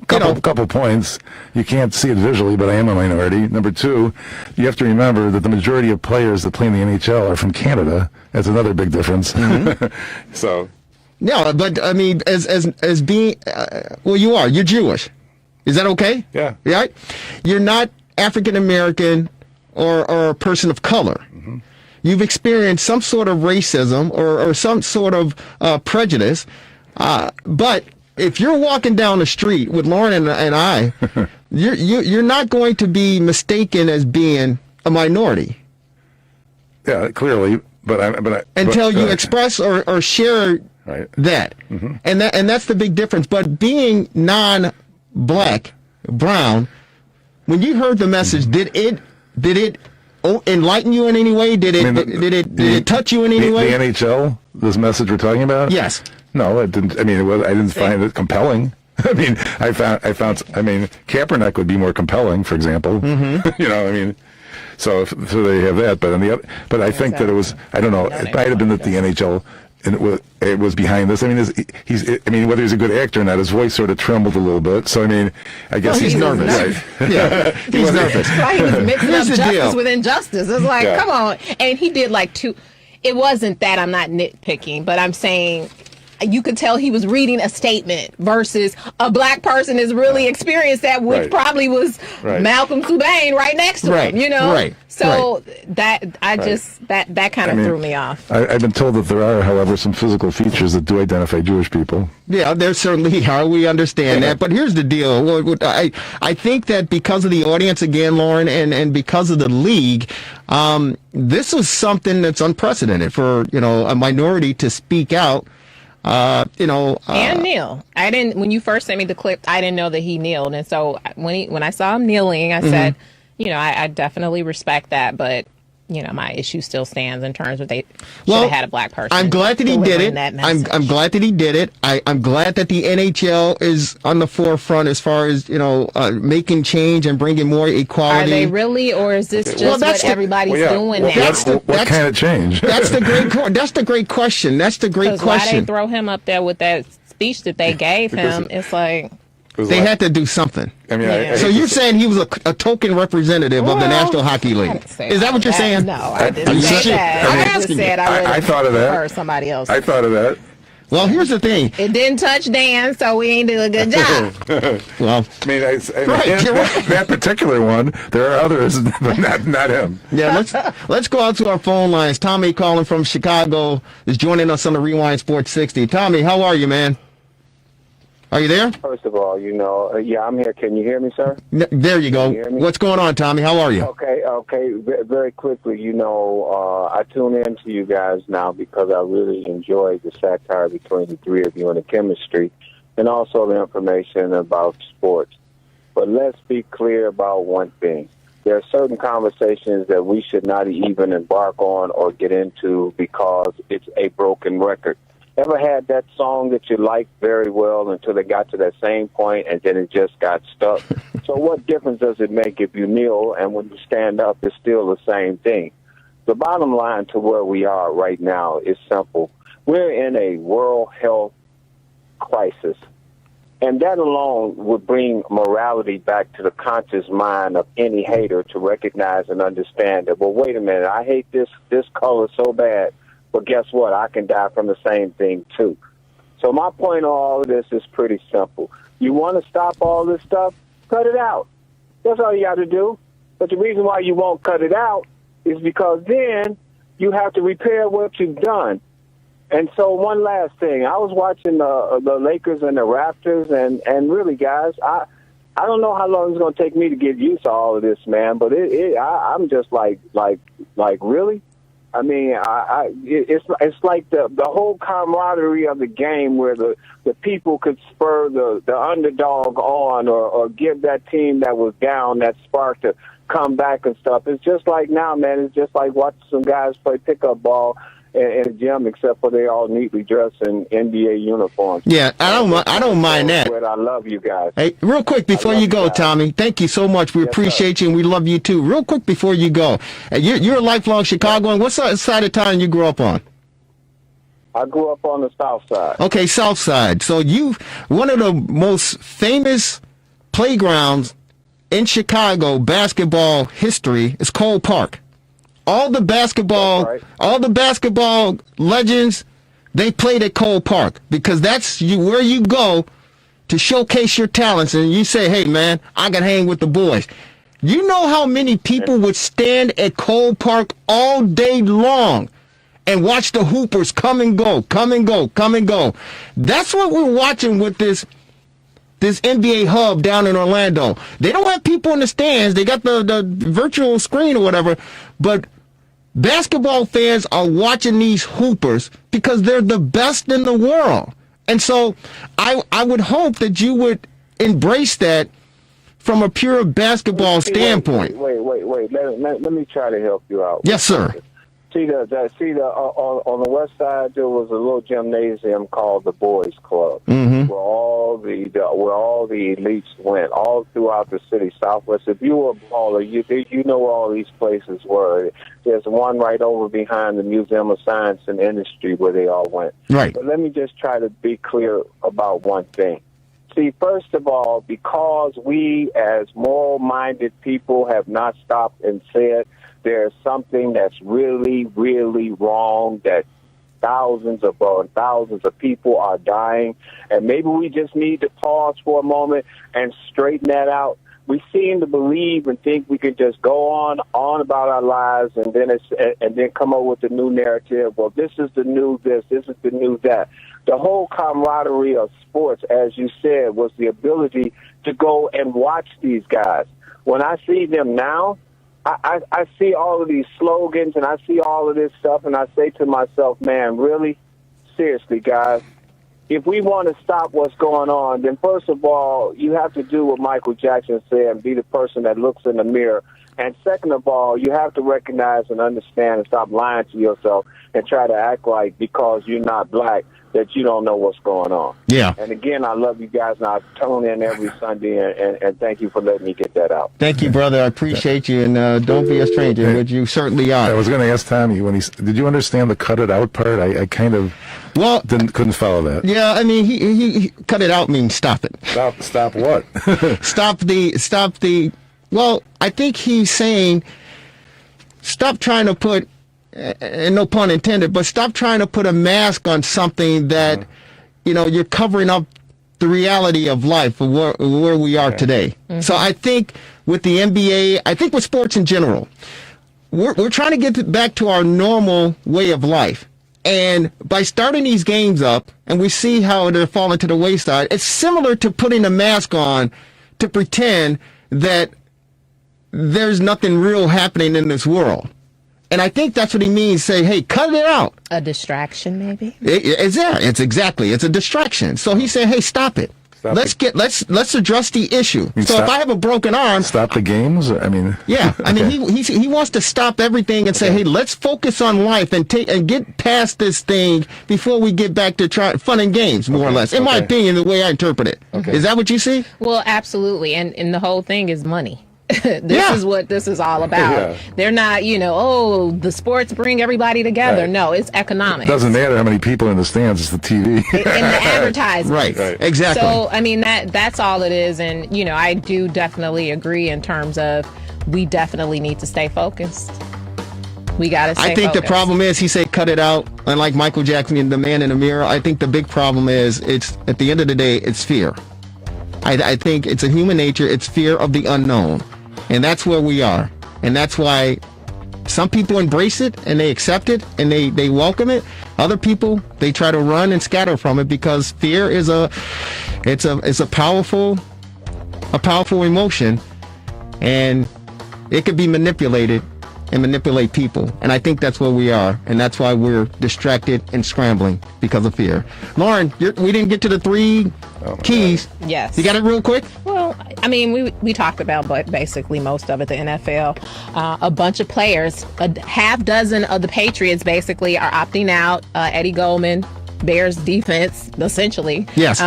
couple points. You can't see it visually, but I am a minority. Number two, you have to remember that the majority of players that play in the NHL are from Canada. That's another big difference. So... No, but I mean, as being, you're Jewish. Is that okay? Yeah. Right? You're not African American or a person of color. Mm-hmm. You've experienced some sort of racism or some sort of prejudice. But if you're walking down the street with Lauren and I, you're not going to be mistaken as being a minority. Yeah, clearly. Until you express or share. Right. That. Mm-hmm. And that's the big difference. But being non-black, brown, when you heard the message, did it enlighten you in any way? Did it touch you in any way? The NHL, this message we're talking about? Yes. No, it didn't. I didn't find it compelling. I found. Kaepernick would be more compelling, for example. Mm-hmm. So they have that. But I think that it was. I don't know. It might have been that the NHL. And it was behind this. Whether he's a good actor or not, his voice sort of trembled a little bit. So, I guess he's nervous. Right? Yeah, he's nervous. He was mixing up justice with injustice. It's like, come on. And he did like two. It wasn't that, I'm not nitpicking, but I'm saying you could tell he was reading a statement versus a black person has really experienced that, which probably was Malcolm Subane right next to him, you know? Right. So that kind of threw me off. I've been told that there are, however, some physical features that do identify Jewish people. Yeah, there certainly are. We understand that. But here's the deal. I think that because of the audience, again, Lauren, and because of the league, this is something that's unprecedented for, a minority to speak out. And kneel. When you first sent me the clip, I didn't know that he kneeled. And so when I saw him kneeling, I said, I definitely respect that, but my issue still stands in terms of they should have had a black person. I'm glad that he did it. I'm glad that he did it. I'm glad that the NHL is on the forefront as far as making change and bringing more equality. Are they really, or is this just what everybody's doing now? What kind of change? That's the great question. That's the great question. Why they throw him up there with that speech that they gave him? It's like. They had to do something. So you're saying he was a token representative of the National Hockey League? Is that what you're saying? No, I didn't say that. I just said I thought of that. Or somebody else. I thought of that. Well, here's the thing. It didn't touch Dan, so we ain't doing a good job. Well, that particular one, there are others, but not him. Yeah, let's go out to our phone lines. Tommy calling from Chicago is joining us on the Rewind Sports 60. Tommy, how are you, man? Are you there? First of all, yeah, I'm here. Can you hear me, sir? There you go. What's going on, Tommy? How are you? Okay. Very quickly, I tune in to you guys now because I really enjoy the satire between the three of you and the chemistry and also the information about sports. But let's be clear about one thing. There are certain conversations that we should not even embark on or get into because it's a broken record. Ever had that song that you liked very well until it got to that same point and then it just got stuck? So what difference does it make if you kneel and when you stand up, it's still the same thing? The bottom line to where we are right now is simple. We're in a world health crisis, and that alone would bring morality back to the conscious mind of any hater to recognize and understand that, well, wait a minute, I hate this color so bad. But guess what? I can die from the same thing, too. So my point on all of this is pretty simple. You want to stop all this stuff? Cut it out. That's all you got to do. But the reason why you won't cut it out is because then you have to repair what you've done. And so one last thing. I was watching the Lakers and the Raptors, and really, guys, I don't know how long it's going to take me to get used to all of this, man. But I'm just like, really? I mean, it's like the whole camaraderie of the game where the people could spur the underdog on or give that team that was down that spark to come back and stuff. It's just like now, man, it's just like watching some guys play pickup ball in a gym, except for they all neatly dressed in NBA uniforms. Yeah, I don't mind that. I love you guys. Hey, real quick before you go, Tommy, thank you so much. We appreciate you and we love you too. Real quick before you go, you're a lifelong Chicagoan. What side of town you grew up on? I grew up on the south side. Okay, south side. So one of the most famous playgrounds in Chicago basketball history is Cole Park. All the basketball legends, they played at Cole Park because that's where you go to showcase your talents. And you say, hey, man, I can hang with the boys. You know how many people would stand at Cole Park all day long and watch the Hoopers come and go, come and go, come and go. That's what we're watching with this NBA hub down in Orlando. They don't have people in the stands. They got the virtual screen or whatever. But basketball fans are watching these Hoopers because they're the best in the world. And so I would hope that you would embrace that from a pure basketball standpoint. Wait. Let me try to help you out. Yes, sir. See on the west side there was a little gymnasium called the Boys Club, where all the elites went all throughout the city Southwest. If you were a baller, you know where all these places were. There's one right over behind the Museum of Science and Industry where they all went. Right. But let me just try to be clear about one thing. See, first of all, because we as moral-minded people have not stopped and said there's something that's really, really wrong that thousands of people are dying, and maybe we just need to pause for a moment and straighten that out. We seem to believe and think we can just go on about our lives, and then come up with a new narrative. Well, this is the new this is the new that. The whole camaraderie of sports, as you said, was the ability to go and watch these guys. When I see them now, I see all of these slogans and I see all of this stuff, and I say to myself, man, really? Seriously, guys? If we want to stop what's going on, then first of all, you have to do what Michael Jackson said and be the person that looks in the mirror. And second of all, you have to recognize and understand and stop lying to yourself and try to act like because you're not black that you don't know what's going on. Yeah. And again, I love you guys, and I tune in every Sunday, and thank you for letting me get that out. Thank you, brother. I appreciate you, and don't be a stranger, which you certainly are. I was going to ask Tommy, did you understand the cut it out part? I kind of couldn't follow that. Yeah, I mean, he cut it out means stop it. Stop what? Stop the. Well, I think he's saying stop trying to put, and no pun intended, but stop trying to put a mask on something that, you're covering up the reality of life, of where we are today. Mm-hmm. So I think with the NBA, I think with sports in general, we're trying to get back to our normal way of life. And by starting these games up, and we see how they're falling to the wayside, it's similar to putting a mask on to pretend that there's nothing real happening in this world. And I think that's what he means, say, hey, cut it out. A distraction, maybe? It's a distraction. So he said, hey, stop it. Let's address the issue. If I have a broken arm, stop the games. I mean, yeah. I mean, he wants to stop everything and say, hey, let's focus on life and get past this thing before we get back to fun and games, more or less. In my opinion, the way I interpret it. Okay. Is that what you see? Well, absolutely. And the whole thing is money. This is what this is all about. Yeah. They're not, the sports bring everybody together. Right. No, it's economics. It doesn't matter how many people in the stands, it's the TV. And the advertising. Right, exactly. So, I mean, that's all it is. And, I do definitely agree in terms of we definitely need to stay focused. We got to stay focused. I think the problem is, he said cut it out. And like Michael Jackson, the man in the mirror, I think the big problem is, it's at the end of the day, it's fear. I think it's a human nature. It's fear of the unknown. And that's where we are. And that's why some people embrace it and they accept it and they welcome it. Other people, they try to run and scatter from it because fear is a powerful emotion, and it could be manipulated and manipulate people. And I think that's where we are. And that's why we're distracted and scrambling because of fear. Lauren, we didn't get to the 3 keys. Yes. You got it real quick? Well, I mean, we talked about basically most of it, the NFL. A bunch of players, a half dozen of the Patriots basically are opting out. Eddie Goldman, Bears defense, essentially, yes,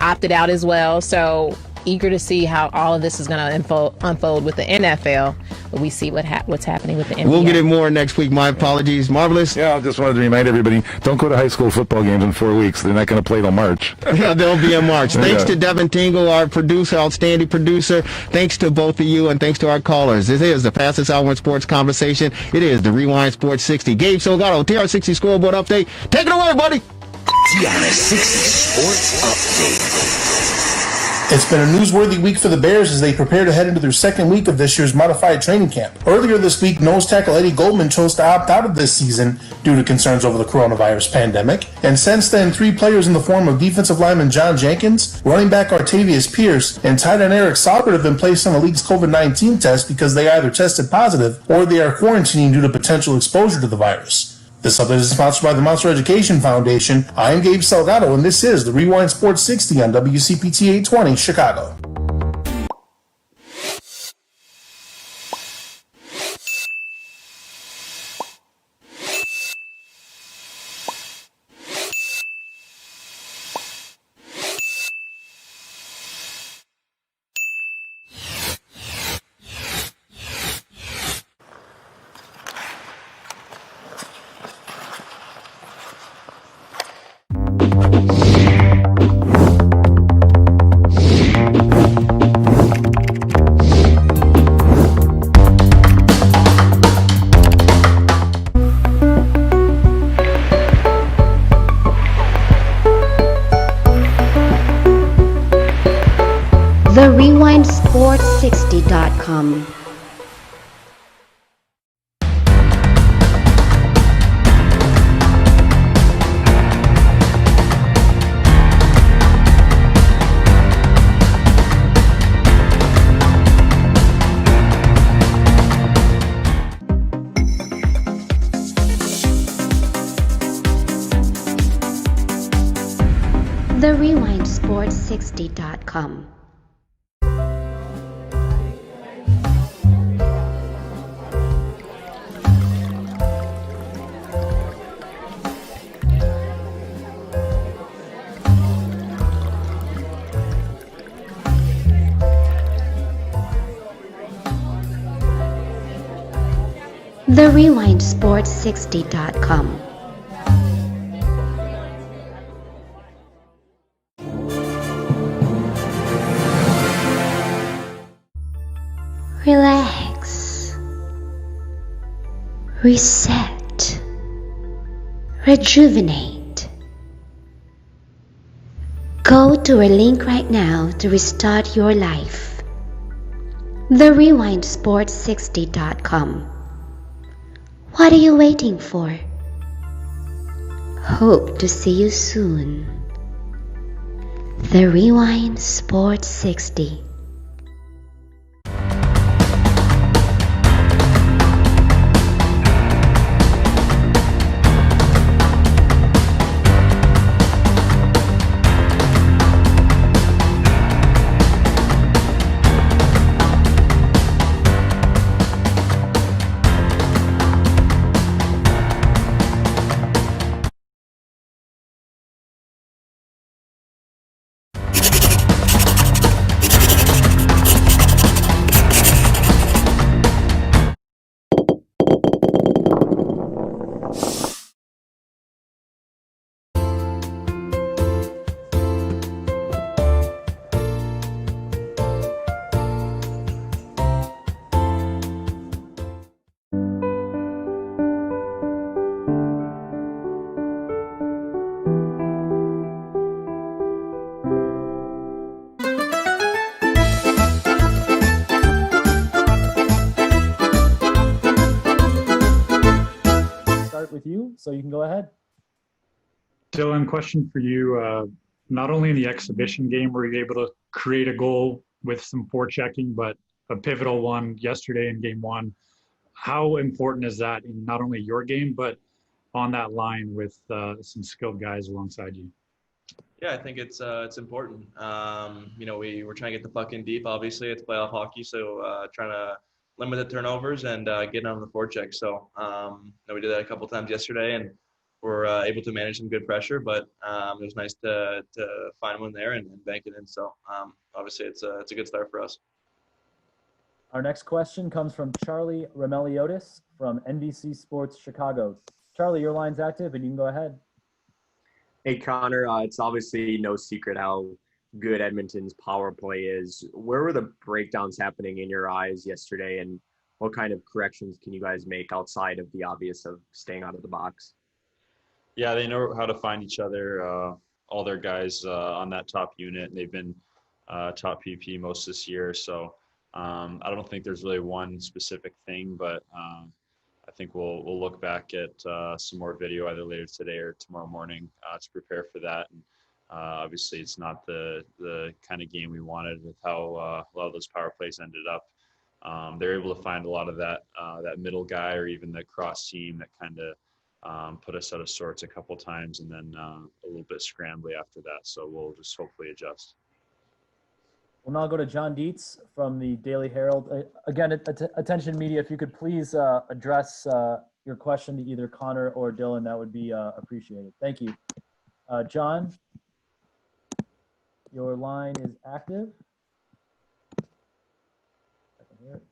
opted out as well. So eager to see how all of this is going to unfold with the NFL. But we see what's happening with the NBA. We'll get it more next week. My apologies. Marvelous. Yeah, I just wanted to remind everybody, don't go to high school football games in 4 weeks. They're not going to play till March. Yeah, they'll be in March. Thanks to Devin Tingle, our producer, outstanding producer. Thanks to both of you, and thanks to our callers. This is the fastest hour in sports conversation. It is the Rewind Sports 60. Gabe Salgado, TR60 scoreboard update. Take it away, buddy. TR60 Sports Update. It's been a newsworthy week for the Bears as they prepare to head into their second week of this year's modified training camp. Earlier this week, nose tackle Eddie Goldman chose to opt out of this season due to concerns over the coronavirus pandemic. And since then, 3 players in the form of defensive lineman John Jenkins, running back Artavius Pierce, and tight end Eric Saubert have been placed on the league's COVID-19 test because they either tested positive or they are quarantining due to potential exposure to the virus. This update is sponsored by the Monster Education Foundation. I am Gabe Salgado, and this is the Rewind Sports 60 on WCPT 820 Chicago. TheRewindSports60.com. TheRewindSports60.com. TheRewindSports60.com. Relax, reset, rejuvenate. Go to our link right now to restart your life. TheRewindSports60.com. What are you waiting for? Hope to see you soon. The Rewind Sports 60. With you, so you can go ahead. Dylan, question for you. Not only in the exhibition game were you able to create a goal with some forechecking, but a pivotal one yesterday in game one. How important is that in not only your game, but on that line with some skilled guys alongside you? Yeah, I think it's important. We're trying to get the puck in deep. Obviously, it's playoff hockey, so trying to limit the turnovers and getting on the forecheck. So we did that a couple times yesterday, and we're able to manage some good pressure. But it was nice to find one there and bank it in. So obviously, it's a good start for us. Our next question comes from Charlie Rameliotis from NBC Sports Chicago. Charlie, your line's active, and you can go ahead. Hey, Connor, it's obviously no secret how good Edmonton's power play is. Where were the breakdowns happening in your eyes yesterday, and what kind of corrections can you guys make outside of the obvious of staying out of the box? Yeah, they know how to find each other, all their guys on that top unit. They've been top PP most this year, so I don't think there's really one specific thing, but I think we'll look back at some more video either later today or tomorrow morning to prepare for that. And obviously, it's not the kind of game we wanted with how a lot of those power plays ended up. They're able to find a lot of that middle guy or even the cross team that kind of put us out of sorts a couple times, and then a little bit scrambly after that. So we'll just hopefully adjust. We'll now go to John Dietz from the Daily Herald. Again, attention media, if you could please address your question to either Connor or Dylan, that would be appreciated. Thank you. John, your line is active. I can hear it.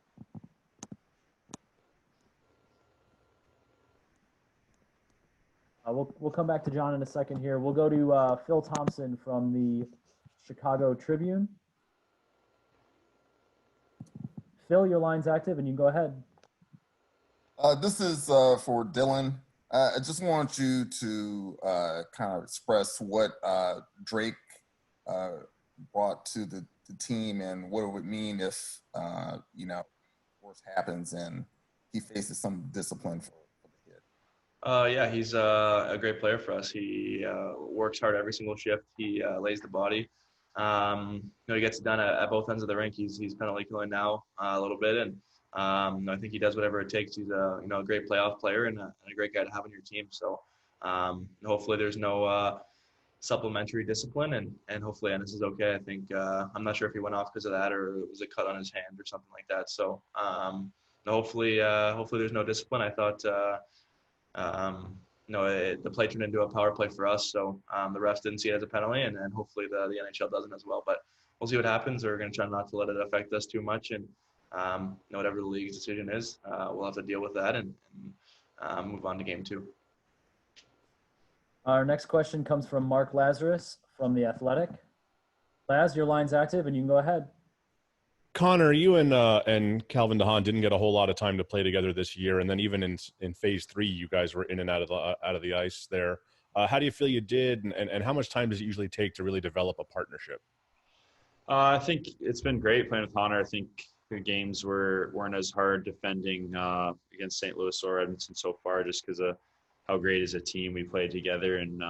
We'll come back to John in a second here. We'll go to Phil Thompson from the Chicago Tribune. Phil, your line's active, and you can go ahead. This is for Dylan. I just want you to kind of express what Drake brought to the the team and what it would mean if, worse happens and he faces some discipline for the hit? Yeah, he's a great player for us. He works hard every single shift. He lays the body. He gets it done at both ends of the rink. He's penalty killing now a little bit, and I think he does whatever it takes. He's a great playoff player and a great guy to have on your team. So hopefully there's no supplementary discipline, and hopefully Ennis is okay. I think I'm not sure if he went off because of that or it was a cut on his hand or something like that. So hopefully there's no discipline. I thought the play turned into a power play for us, so the refs didn't see it as a penalty, and hopefully the NHL doesn't as well. But we'll see what happens. We're going to try not to let it affect us too much, and whatever the league's decision is, we'll have to deal with that and move on to game 2. Our next question comes from Mark Lazarus from The Athletic. Laz, your line's active, and you can go ahead. Connor, you and Calvin DeHaan didn't get a whole lot of time to play together this year, and then even in Phase 3, you guys were in and out of the ice there. How do you feel you did, and how much time does it usually take to really develop a partnership? I think it's been great playing with Connor. I think the games weren't as hard defending against St. Louis or Edmonton so far, just because of how great as a team we played together and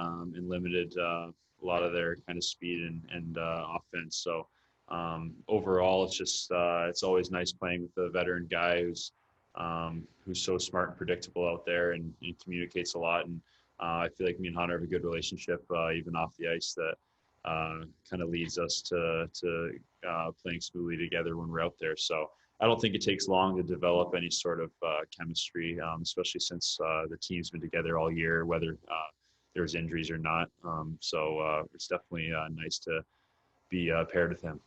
limited a lot of their kind of speed and offense. So overall, it's just it's always nice playing with a veteran guy who's so smart and predictable out there, and he communicates a lot. And I feel like me and Hunter have a good relationship even off the ice that kind of leads us to playing smoothly together when we're out there. So I don't think it takes long to develop any sort of chemistry, especially since the team's been together all year, whether there's injuries or not. So it's definitely nice to be paired with him.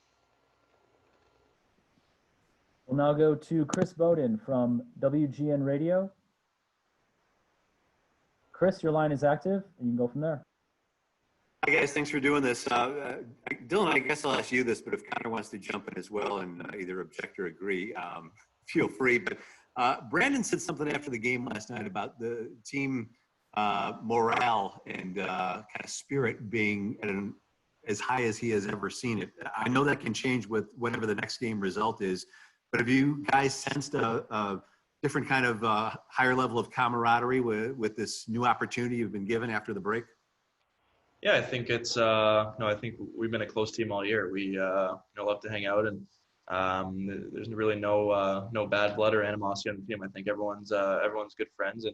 We'll now go to Chris Bowden from WGN Radio. Chris, your line is active, and you can go from there. Hi, guys. Thanks for doing this. Dylan, I guess I'll ask you this, but if Connor wants to jump in as well and either object or agree, feel free. But Brandon said something after the game last night about the team morale and kind of spirit being at as high as he has ever seen it. I know that can change with whatever the next game result is, but have you guys sensed a different kind of higher level of camaraderie with this new opportunity you've been given after the break? Yeah, I think it's I think we've been a close team all year. We love to hang out, and there's really no bad blood or animosity on the team. I think everyone's good friends,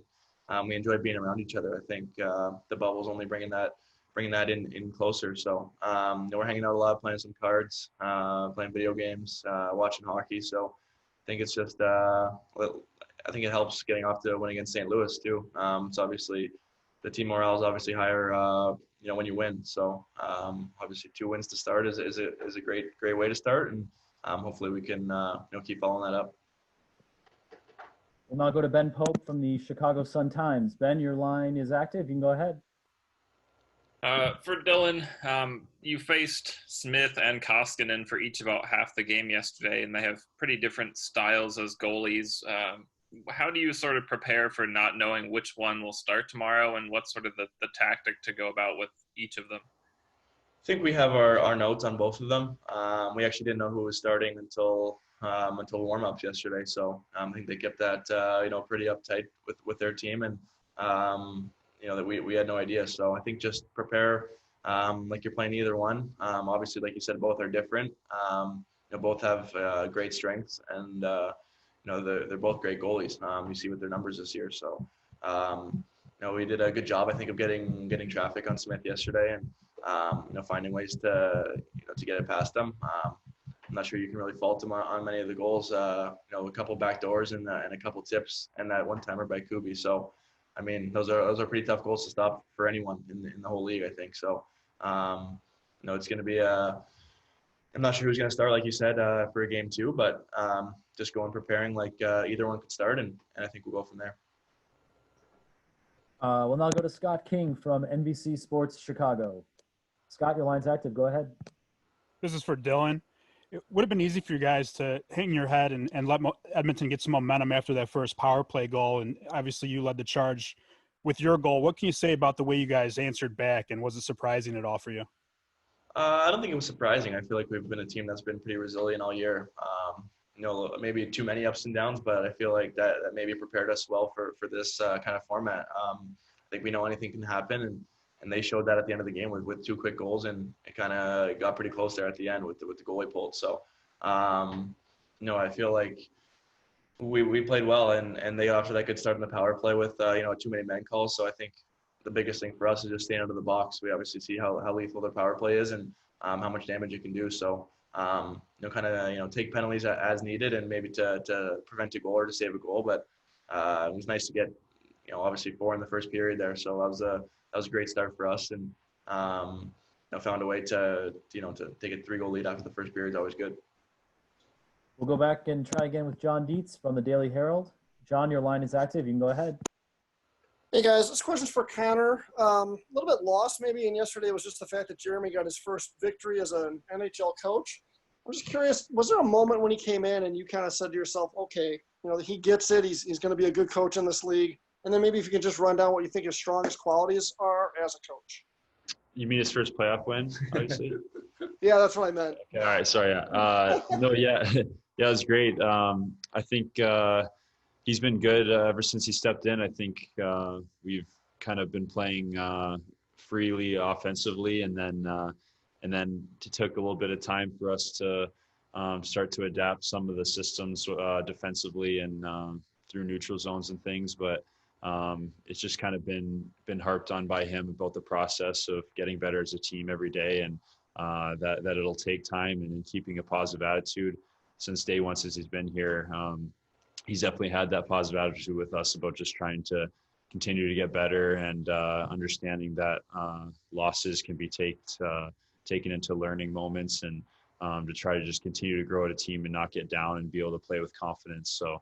and we enjoy being around each other. I think the bubble's only bringing that in closer. So we're hanging out a lot, playing some cards, playing video games, watching hockey. So I think it's just I think it helps getting off to a win against St. Louis too. It's obviously the team morale is obviously higher when you win. So obviously 2 wins to start is a great way to start, and hopefully we can keep following that up. We'll now go to Ben Pope from the Chicago Sun-Times. Ben, your line is active. You can go ahead. For Dylan, you faced Smith and Koskinen for each about half the game yesterday, and they have pretty different styles as goalies. How do you sort of prepare for not knowing which one will start tomorrow, and what's sort of the tactic to go about with each of them? I think we have our notes on both of them. We actually didn't know who was starting until warm-ups yesterday, so I think they kept that pretty uptight with their team, and that we had no idea. So I think just prepare like you're playing either one. Obviously, like you said, both are different. Both have great strengths, and they're both great goalies. You see with their numbers this year. So we did a good job, I think, of getting traffic on Smith yesterday, and finding ways to get it past them. I'm not sure you can really fault him on many of the goals. A couple back doors and a couple tips, and that one timer by Kubi. So, I mean, those are pretty tough goals to stop for anyone in the whole league, I think. So, it's going to be I'm not sure who's going to start, like you said, for a game 2, but just going preparing like either one could start, and I think we'll go from there. We'll now go to Scott King from NBC Sports Chicago. Scott, your line's active. Go ahead. This is for Dylan. It would have been easy for you guys to hang your head and let Edmonton get some momentum after that first power play goal, and obviously you led the charge with your goal. What can you say about the way you guys answered back, and was it surprising at all for you? I don't think it was surprising. I feel like we've been a team that's been pretty resilient all year. Maybe too many ups and downs, but I feel like that maybe prepared us well for this kind of format. I think we know anything can happen, and they showed that at the end of the game with 2 quick goals, and it kind of got pretty close there at the end with the goalie pulled. So, I feel like we played well, and they got off to that good start in the power play with too many men calls. So I think the biggest thing for us is just staying out of the box. We obviously see how lethal their power play is and how much damage it can do. So, take penalties as needed and maybe to prevent a goal or to save a goal. But it was nice to get, obviously 4 in the first period there. So that was a great start for us, and found a way to take a 3-goal lead after the first period is always good. We'll go back and try again with John Dietz from the Daily Herald. John, your line is active. You can go ahead. Hey guys, this question's for Connor. A little bit lost maybe in yesterday was just the fact that Jeremy got his first victory as an NHL coach. I'm just curious, was there a moment when he came in and you kind of said to yourself, okay, he gets it, he's going to be a good coach in this league? And then maybe if you can just run down what you think his strongest qualities are as a coach. You mean his first playoff win, obviously? Yeah, that's what I meant. Okay, all right, sorry. Yeah, it was great. I think he's been good ever since he stepped in. I think we've kind of been playing freely offensively, and then it took a little bit of time for us to start to adapt some of the systems defensively and through neutral zones and things. But it's just kind of been harped on by him about the process of getting better as a team every day, and that it'll take time, and in keeping a positive attitude since day one, since he's been here. He's definitely had that positive attitude with us about just trying to continue to get better, and understanding that losses can be taken into learning moments, and to try to just continue to grow at a team and not get down and be able to play with confidence. So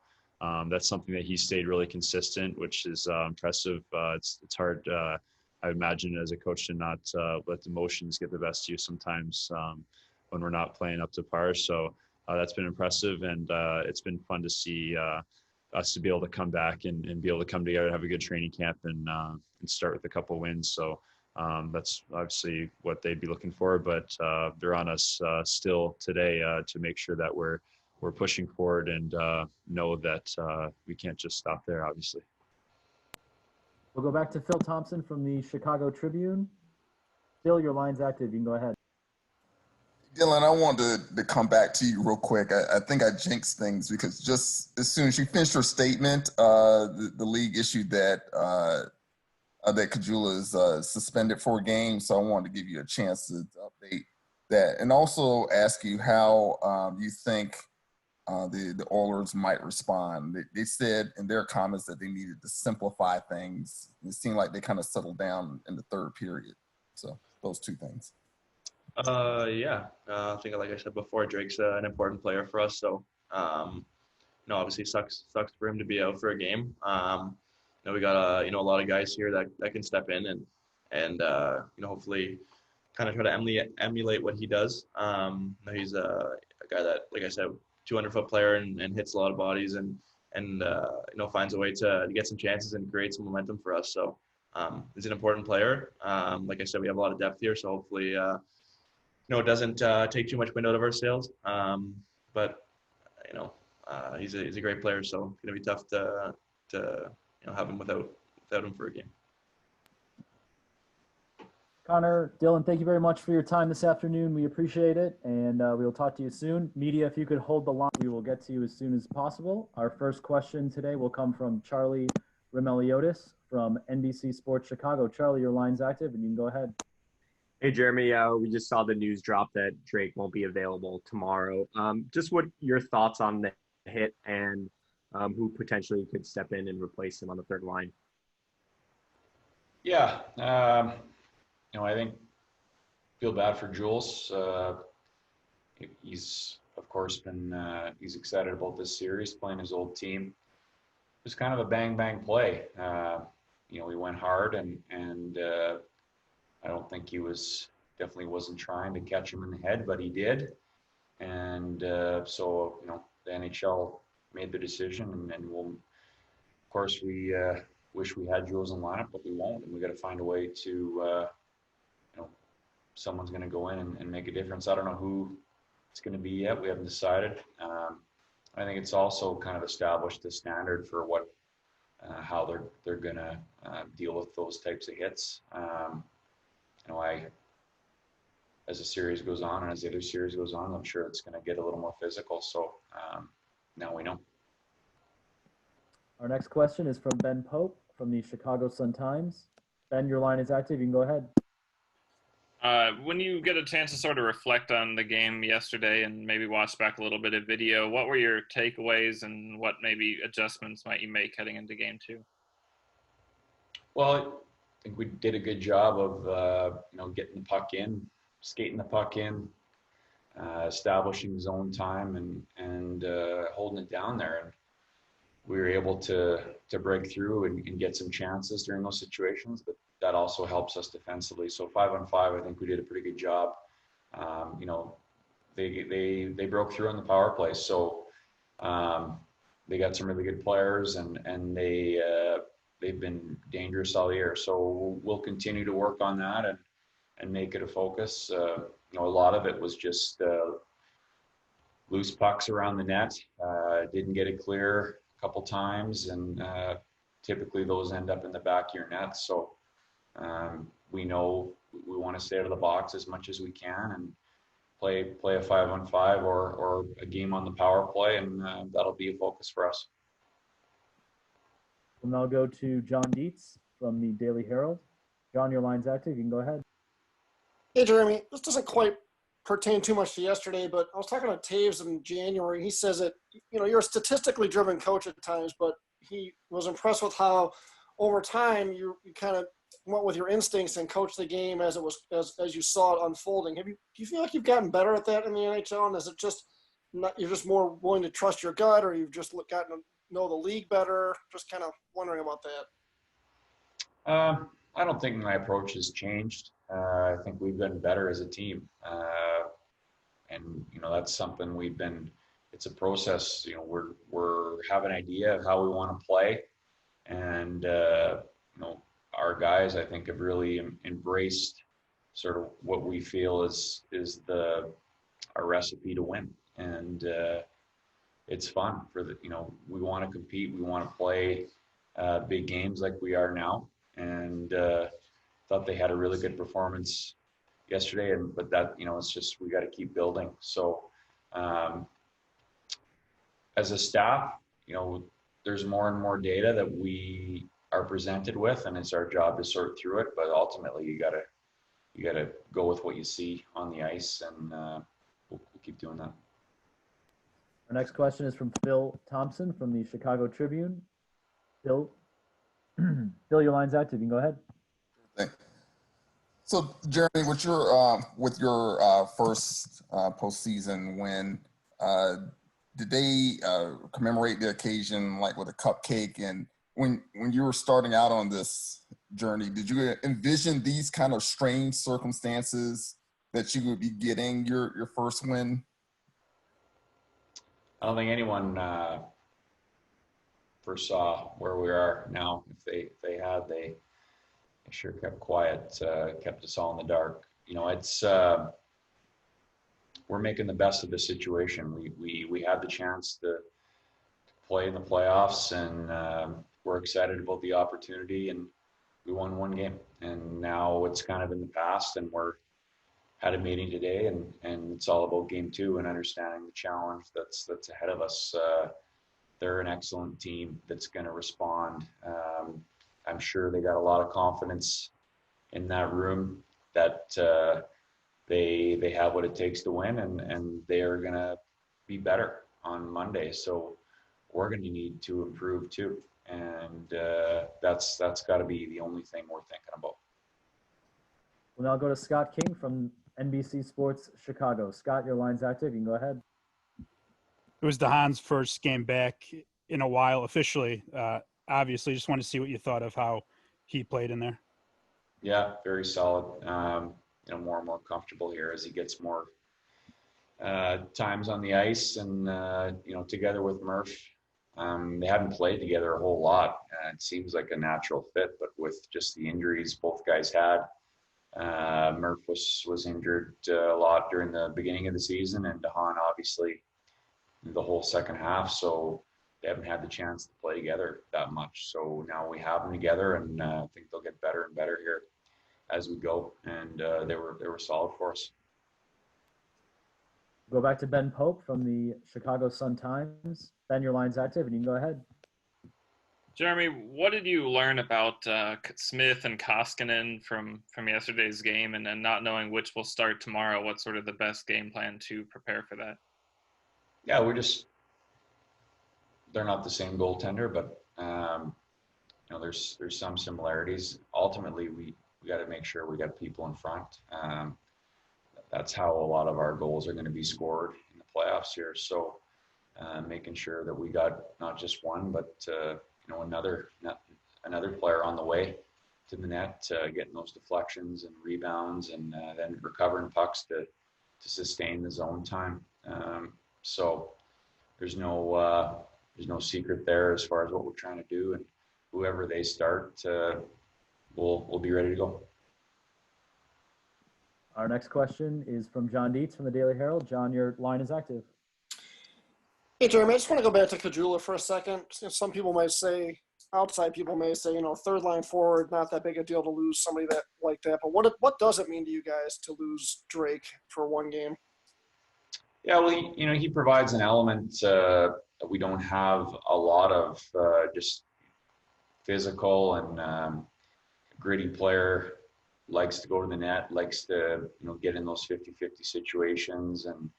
that's something that he stayed really consistent, which is impressive. It's hard, I imagine, as a coach to not let the emotions get the best of you sometimes when we're not playing up to par. So that's been impressive, and it's been fun to see us to be able to come back and be able to come together and have a good training camp and start with a couple wins. So that's obviously what they'd be looking for, but they're on us still today to make sure that we're pushing forward and know that we can't just stop there, obviously. We'll go back to Phil Thompson from the Chicago Tribune. Phil, your line's active. You can go ahead. Dylan, I wanted to come back to you real quick. I think I jinxed things because just as soon as you finished your statement, the league issued that Kajula is suspended for a game. So I wanted to give you a chance to update that, and also ask you how you think the Oilers might respond. They said in their comments that they needed to simplify things. It seemed like they kind of settled down in the third period. So those two things. I think, like I said before, Drake's an important player for us. So, obviously sucks for him to be out for a game. We got a lot of guys here that can step in and hopefully kind of try to emulate what he does. He's a guy that, like I said, 200-foot player and hits a lot of bodies and finds a way to get some chances and create some momentum for us. So he's an important player. Like I said, we have a lot of depth here, so hopefully it doesn't take too much wind out of our sails. But he's a great player, so it's gonna be tough to have him without him for a game. Connor, Dylan, thank you very much for your time this afternoon. We appreciate it, and we will talk to you soon. Media, if you could hold the line, we will get to you as soon as possible. Our first question today will come from Charlie Remeliotis from NBC Sports Chicago. Charlie, your line's active, and you can go ahead. Hey, Jeremy, we just saw the news drop that Drake won't be available tomorrow. Just what your thoughts on the hit and who potentially could step in and replace him on the third line? Yeah, I think feel bad for Jules. He's of course been he's excited about this series, playing his old team. It was kind of a bang play. He went hard and I don't think he definitely wasn't trying to catch him in the head, but he did. And so the NHL made the decision, and we'll, of course, we wish we had Jules in lineup, but we won't, and we got to find a way to someone's going to go in and make a difference. I don't know who it's going to be yet. We haven't decided. I think it's also kind of established the standard for what how they're going to deal with those types of hits. As the series goes on and as the other series goes on, I'm sure it's going to get a little more physical. So now we know. Our next question is from Ben Pope from the Chicago Sun-Times. Ben, your line is active. You can go ahead. When you get a chance to sort of reflect on the game yesterday and maybe watch back a little bit of video, what were your takeaways and what maybe adjustments might you make heading into game 2? Well, I think we did a good job of getting the puck in, skating the puck in, establishing zone time and holding it down there. And we were able to break through and get some chances during those situations, but that also helps us defensively. So 5-on-5, I think we did a pretty good job. They broke through on the power play, so they got some really good players and they've been dangerous all year. So we'll continue to work on that and make it a focus. A lot of it was just loose pucks around the net. Didn't get it clear a couple times, and typically those end up in the back of your net. So we know we want to stay out of the box as much as we can and play a 5-on-5 or a game on the power play, and that'll be a focus for us. We'll now go to John Dietz from the Daily Herald. John, your line's active. You can go ahead. Hey, Jeremy, this doesn't quite pertain too much to yesterday, but I was talking to Taves in January, and he says that, you're a statistically driven coach at times, but he was impressed with how over time you kind of went with your instincts and coached the game as you saw it unfolding. Do you feel like you've gotten better at that in the NHL? And is it just you're just more willing to trust your gut, or you've just gotten to know the league better? Just kind of wondering about that. I don't think my approach has changed. I think we've been better as a team. And that's something it's a process. We're have an idea of how we want to play. And, our guys, I think, have really embraced sort of what we feel is our recipe to win. And it's fun we want to compete. We want to play big games like we are now. And thought they had a really good performance yesterday. But that, it's just, we got to keep building. So as a staff, there's more and more data that we are presented with, and it's our job to sort through it. But ultimately, you gotta go with what you see on the ice, and we'll keep doing that. Our next question is from Phil Thompson from the Chicago Tribune. Phil, your line's active. You can go ahead. Thanks. So, Jeremy, with your first postseason win, did they commemorate the occasion like with a cupcake? And when you were starting out on this journey, did you envision these kind of strange circumstances that you would be getting your first win? I don't think anyone foresaw where we are now. If they had, they sure kept quiet, kept us all in the dark. It's we're making the best of the situation. We had the chance to play in the playoffs, and we're excited about the opportunity, and we won one game. And now it's kind of in the past, and we're had a meeting today, and it's all about game 2 and understanding the challenge that's ahead of us. They're an excellent team that's going to respond. I'm sure they got a lot of confidence in that room that they have what it takes to win, and they are going to be better on Monday. So we're going to need to improve too. And that's got to be the only thing we're thinking about. We'll now go to Scott King from NBC Sports Chicago. Scott, your line's active. You can go ahead. It was DeHaan's first game back in a while officially. Obviously, just wanted to see what you thought of how he played in there. Yeah, very solid. More and more comfortable here as he gets more times on the ice, and together with Murph. They haven't played together a whole lot. It seems like a natural fit, but with just the injuries both guys had, Murph was injured a lot during the beginning of the season, and DeHaan obviously the whole second half. So they haven't had the chance to play together that much. So now we have them together, and I think they'll get better and better here as we go. And they were solid for us. Go back to Ben Pope from the Chicago Sun-Times. Ben, your line's active, and you can go ahead. Jeremy, what did you learn about Smith and Koskinen from yesterday's game, and then not knowing which will start tomorrow? What's sort of the best game plan to prepare for that? Yeah, they're not the same goaltender, but there's some similarities. Ultimately, we got to make sure we got people in front. That's how a lot of our goals are going to be scored in the playoffs here. So making sure that we got not just one, but another player on the way to the net, getting those deflections and rebounds, and then recovering pucks to sustain the zone time. So there's no secret there as far as what we're trying to do, and whoever they start, we'll be ready to go. Our next question is from John Dietz from the Daily Herald. John, your line is active. Hey, Jeremy, I just want to go back to Kajula for a second. Some people might say, outside people may say, third line forward, not that big a deal to lose somebody like that. But what does it mean to you guys to lose Drake for one game? Yeah, well, he provides an element that we don't have a lot of, just physical and gritty player. Likes to go to the net, likes to get in those 50-50 situations, and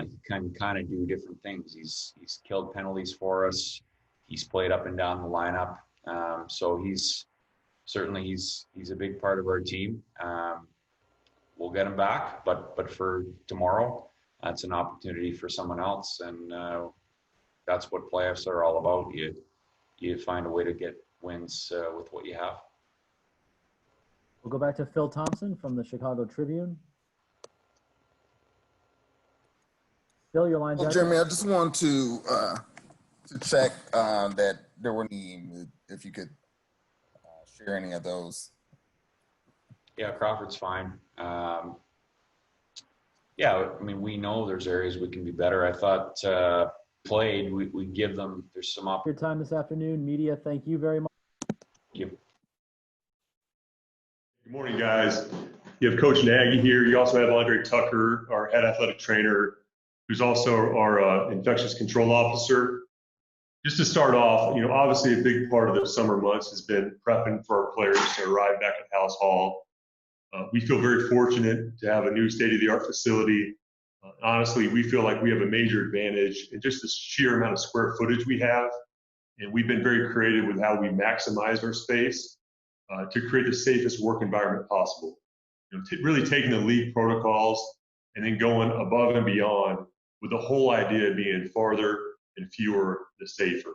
he can kind of do different things. He's killed penalties for us. He's played up and down the lineup. So he's a big part of our team. We'll get him back, but for tomorrow, that's an opportunity for someone else, and that's what playoffs are all about. You find a way to get wins with what you have. We'll go back to Phil Thompson from the Chicago Tribune. Phil, your line's active. Jeremy, I just wanted to check that there were any, if you could share any of those. Yeah, Crawford's fine. Yeah, I mean, we know there's areas we can be better. I thought we give them, there's some Your time this afternoon. Media, thank you very much. Thank you. Good morning, guys. You have Coach Nagy here. You also have Andre Tucker, our head athletic trainer, who's also our infectious control officer. Just to start off, obviously a big part of the summer months has been prepping for our players to arrive back at House Hall. We feel very fortunate to have a new state-of-the-art facility. Honestly, we feel like we have a major advantage in just the sheer amount of square footage we have. And we've been very creative with how we maximize our space to create the safest work environment possible. Really taking the league protocols and then going above and beyond, with the whole idea being farther and fewer, the safer.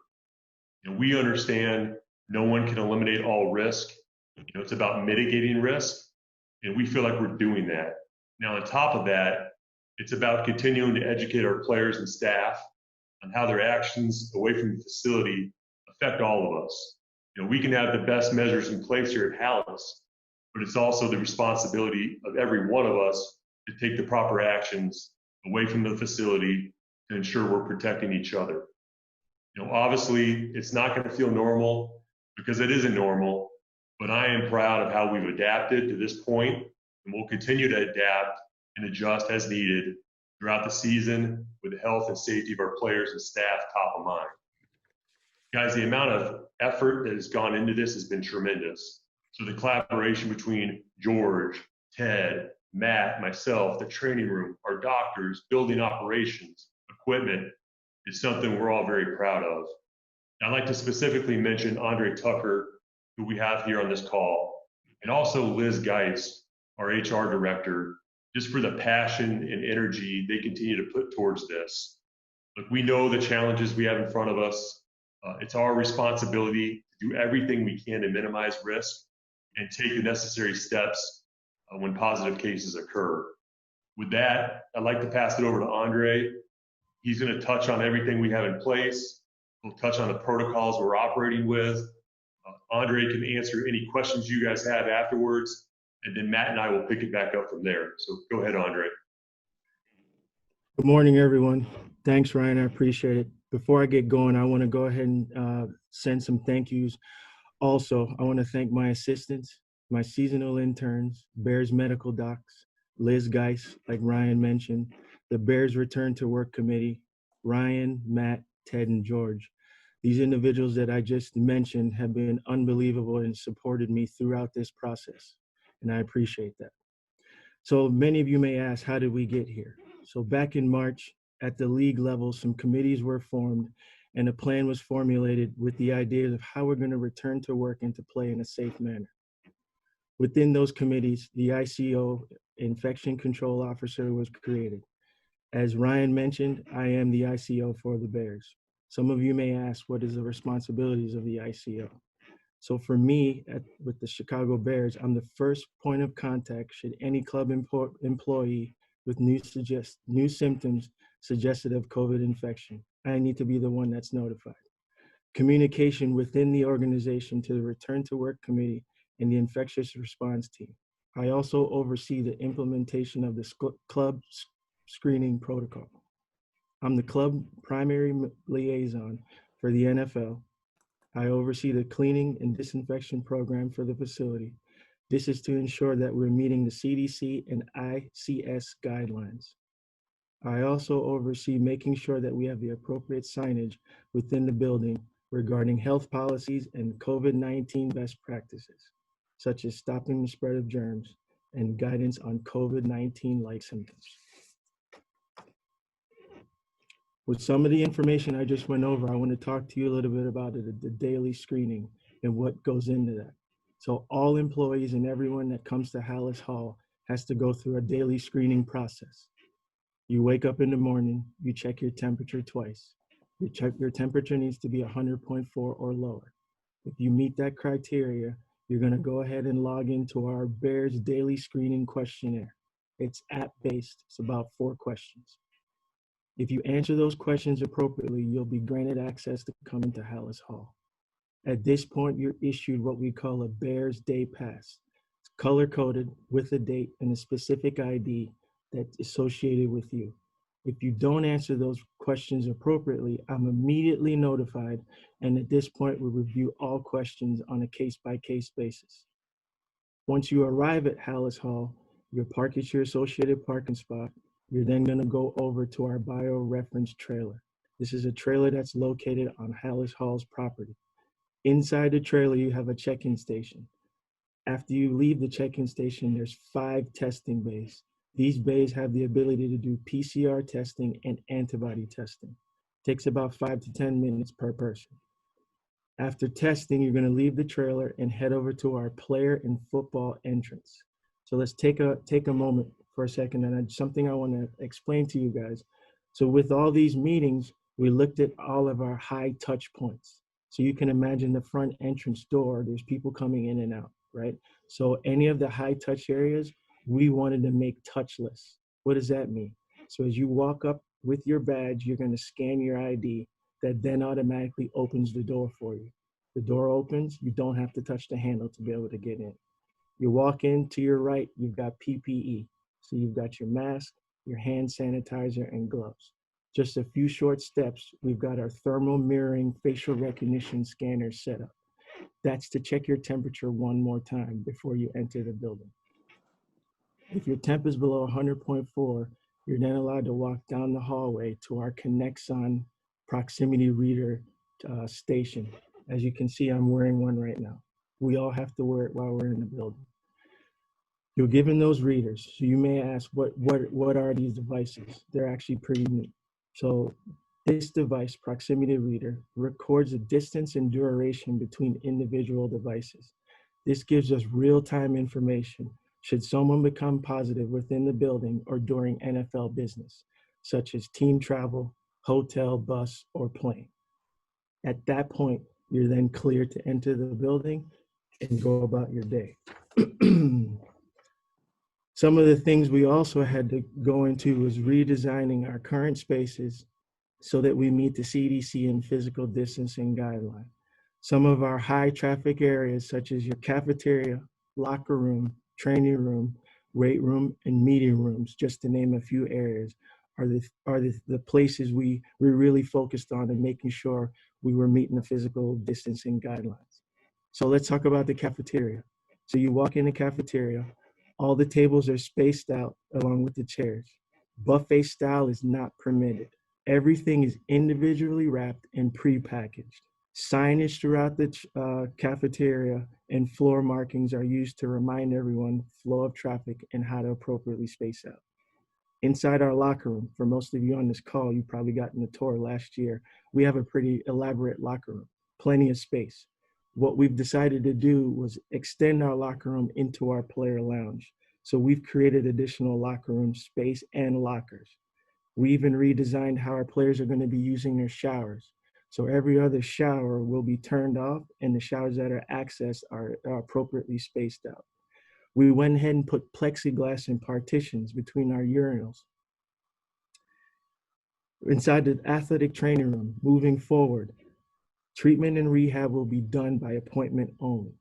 We understand no one can eliminate all risk. It's about mitigating risk, and we feel like we're doing that. Now, on top of that, it's about continuing to educate our players and staff on how their actions away from the facility affect all of us. We can have the best measures in place here at Hallis, but it's also the responsibility of every one of us to take the proper actions away from the facility to ensure we're protecting each other. Obviously, it's not going to feel normal because it isn't normal, but I am proud of how we've adapted to this point, and we'll continue to adapt and adjust as needed throughout the season with the health and safety of our players and staff top of mind. Guys, the amount of effort that has gone into this has been tremendous. So the collaboration between George, Ted, Matt, myself, the training room, our doctors, building operations, equipment, is something we're all very proud of. I'd like to specifically mention Andre Tucker, who we have here on this call, and also Liz Geist, our HR director, just for the passion and energy they continue to put towards this. Look, we know the challenges we have in front of us. It's our responsibility to do everything we can to minimize risk and take the necessary steps when positive cases occur. With that, I'd like to pass it over to Andre. He's going to touch on everything we have in place. He'll touch on the protocols we're operating with. Andre can answer any questions you guys have afterwards. and then Matt and I will pick it back up from there. So go ahead, Andre. Good morning, everyone. Thanks, Ryan. I appreciate it. Before I get going, I want to go ahead and send some thank yous. Also, I want to thank my assistants, my seasonal interns, Bears medical docs, Liz Geis, like Ryan mentioned, the Bears Return to Work Committee, Ryan, Matt, Ted, and George. These individuals that I just mentioned have been unbelievable and supported me throughout this process, and I appreciate that. So many of you may ask, how did we get here? So back in March, at the league level, some committees were formed and a plan was formulated with the idea of how we're going to return to work and to play in a safe manner. Within those committees, the ICO, Infection Control Officer, was created. As Ryan mentioned, I am the ICO for the Bears. Some of you may ask, what is the responsibilities of the ICO? So for me, with the Chicago Bears, I'm the first point of contact should any club employee with new symptoms suggested of COVID infection. I need to be the one that's notified. Communication within the organization to the Return to Work Committee and the Infectious Response Team. I also oversee the implementation of the club screening protocol. I'm the club primary liaison for the NFL. I oversee the cleaning and disinfection program for the facility. This is to ensure that we're meeting the CDC and ICS guidelines. I also oversee making sure that we have the appropriate signage within the building regarding health policies and COVID-19 best practices, such as stopping the spread of germs and guidance on COVID-19-like symptoms. With some of the information I just went over, I want to talk to you a little bit about the daily screening and what goes into that. So all employees and everyone that comes to Hallis Hall has to go through a daily screening process. You wake up in the morning, you check your temperature twice. Your temperature needs to be 100.4 or lower. If you meet that criteria, you're going to go ahead and log into our Bears daily screening questionnaire. It's app-based. It's about 4 questions. If you answer those questions appropriately, you'll be granted access to come into Hallis Hall. At this point, you're issued what we call a Bears Day Pass. It's color-coded with a date and a specific ID that's associated with you. If you don't answer those questions appropriately, I'm immediately notified, and at this point, we review all questions on a case-by-case basis. Once you arrive at Hallis Hall, you park at your associated parking spot. You're then going to go over to our bio-reference trailer. This is a trailer that's located on Hallis Hall's property. Inside the trailer, you have a check-in station. After you leave the check-in station, there's 5 testing bays. These bays have the ability to do PCR testing and antibody testing. It takes about 5 to 10 minutes per person. After testing, you're going to leave the trailer and head over to our player and football entrance. So let's take a moment for a second, and something I want to explain to you guys. So with all these meetings, we looked at all of our high touch points. So you can imagine the front entrance door, there's people coming in and out, right? So any of the high touch areas, we wanted to make touchless. What does that mean? So as you walk up with your badge, you're going to scan your ID. That then automatically opens the door for you. The door opens, you don't have to touch the handle to be able to get in. You walk in, to your right, you've got PPE. So you've got your mask, your hand sanitizer, and gloves. Just a few short steps, we've got our thermal mirroring facial recognition scanner set up. That's to check your temperature one more time before you enter the building. If your temp is below 100.4, you're then allowed to walk down the hallway to our Connexon proximity reader station. As you can see, I'm wearing one right now. We all have to wear it while we're in the building. You're given those readers. So you may ask, what are these devices? They're actually pretty neat. So this device, proximity reader, records the distance and duration between individual devices. This gives us real-time information should someone become positive within the building or during NFL business, such as team travel, hotel, bus, or plane. At that point, you're then clear to enter the building and go about your day. Some of the things we also had to go into was redesigning our current spaces so that we meet the CDC and physical distancing guideline. Some of our high traffic areas, such as your cafeteria, locker room, training room, weight room, and meeting rooms, just to name a few areas, are the places we really focused on and making sure we were meeting the physical distancing guidelines. So let's talk about the cafeteria. So you walk in the cafeteria, all the tables are spaced out along with the chairs. Buffet style is not permitted. Everything is individually wrapped and pre-packaged. Signage throughout the cafeteria and floor markings are used to remind everyone flow of traffic and how to appropriately space out. Inside our locker room, for most of you on this call, you probably gotten a tour last year. We have a pretty elaborate locker room, plenty of space. What we've decided to do was extend our locker room into our player lounge. So we've created additional locker room space and lockers. We even redesigned how our players are going to be using their showers. So every other shower will be turned off and the showers that are accessed are appropriately spaced out. We went ahead and put plexiglass and partitions between our urinals. Inside the athletic training room, moving forward, treatment and rehab will be done by appointment only.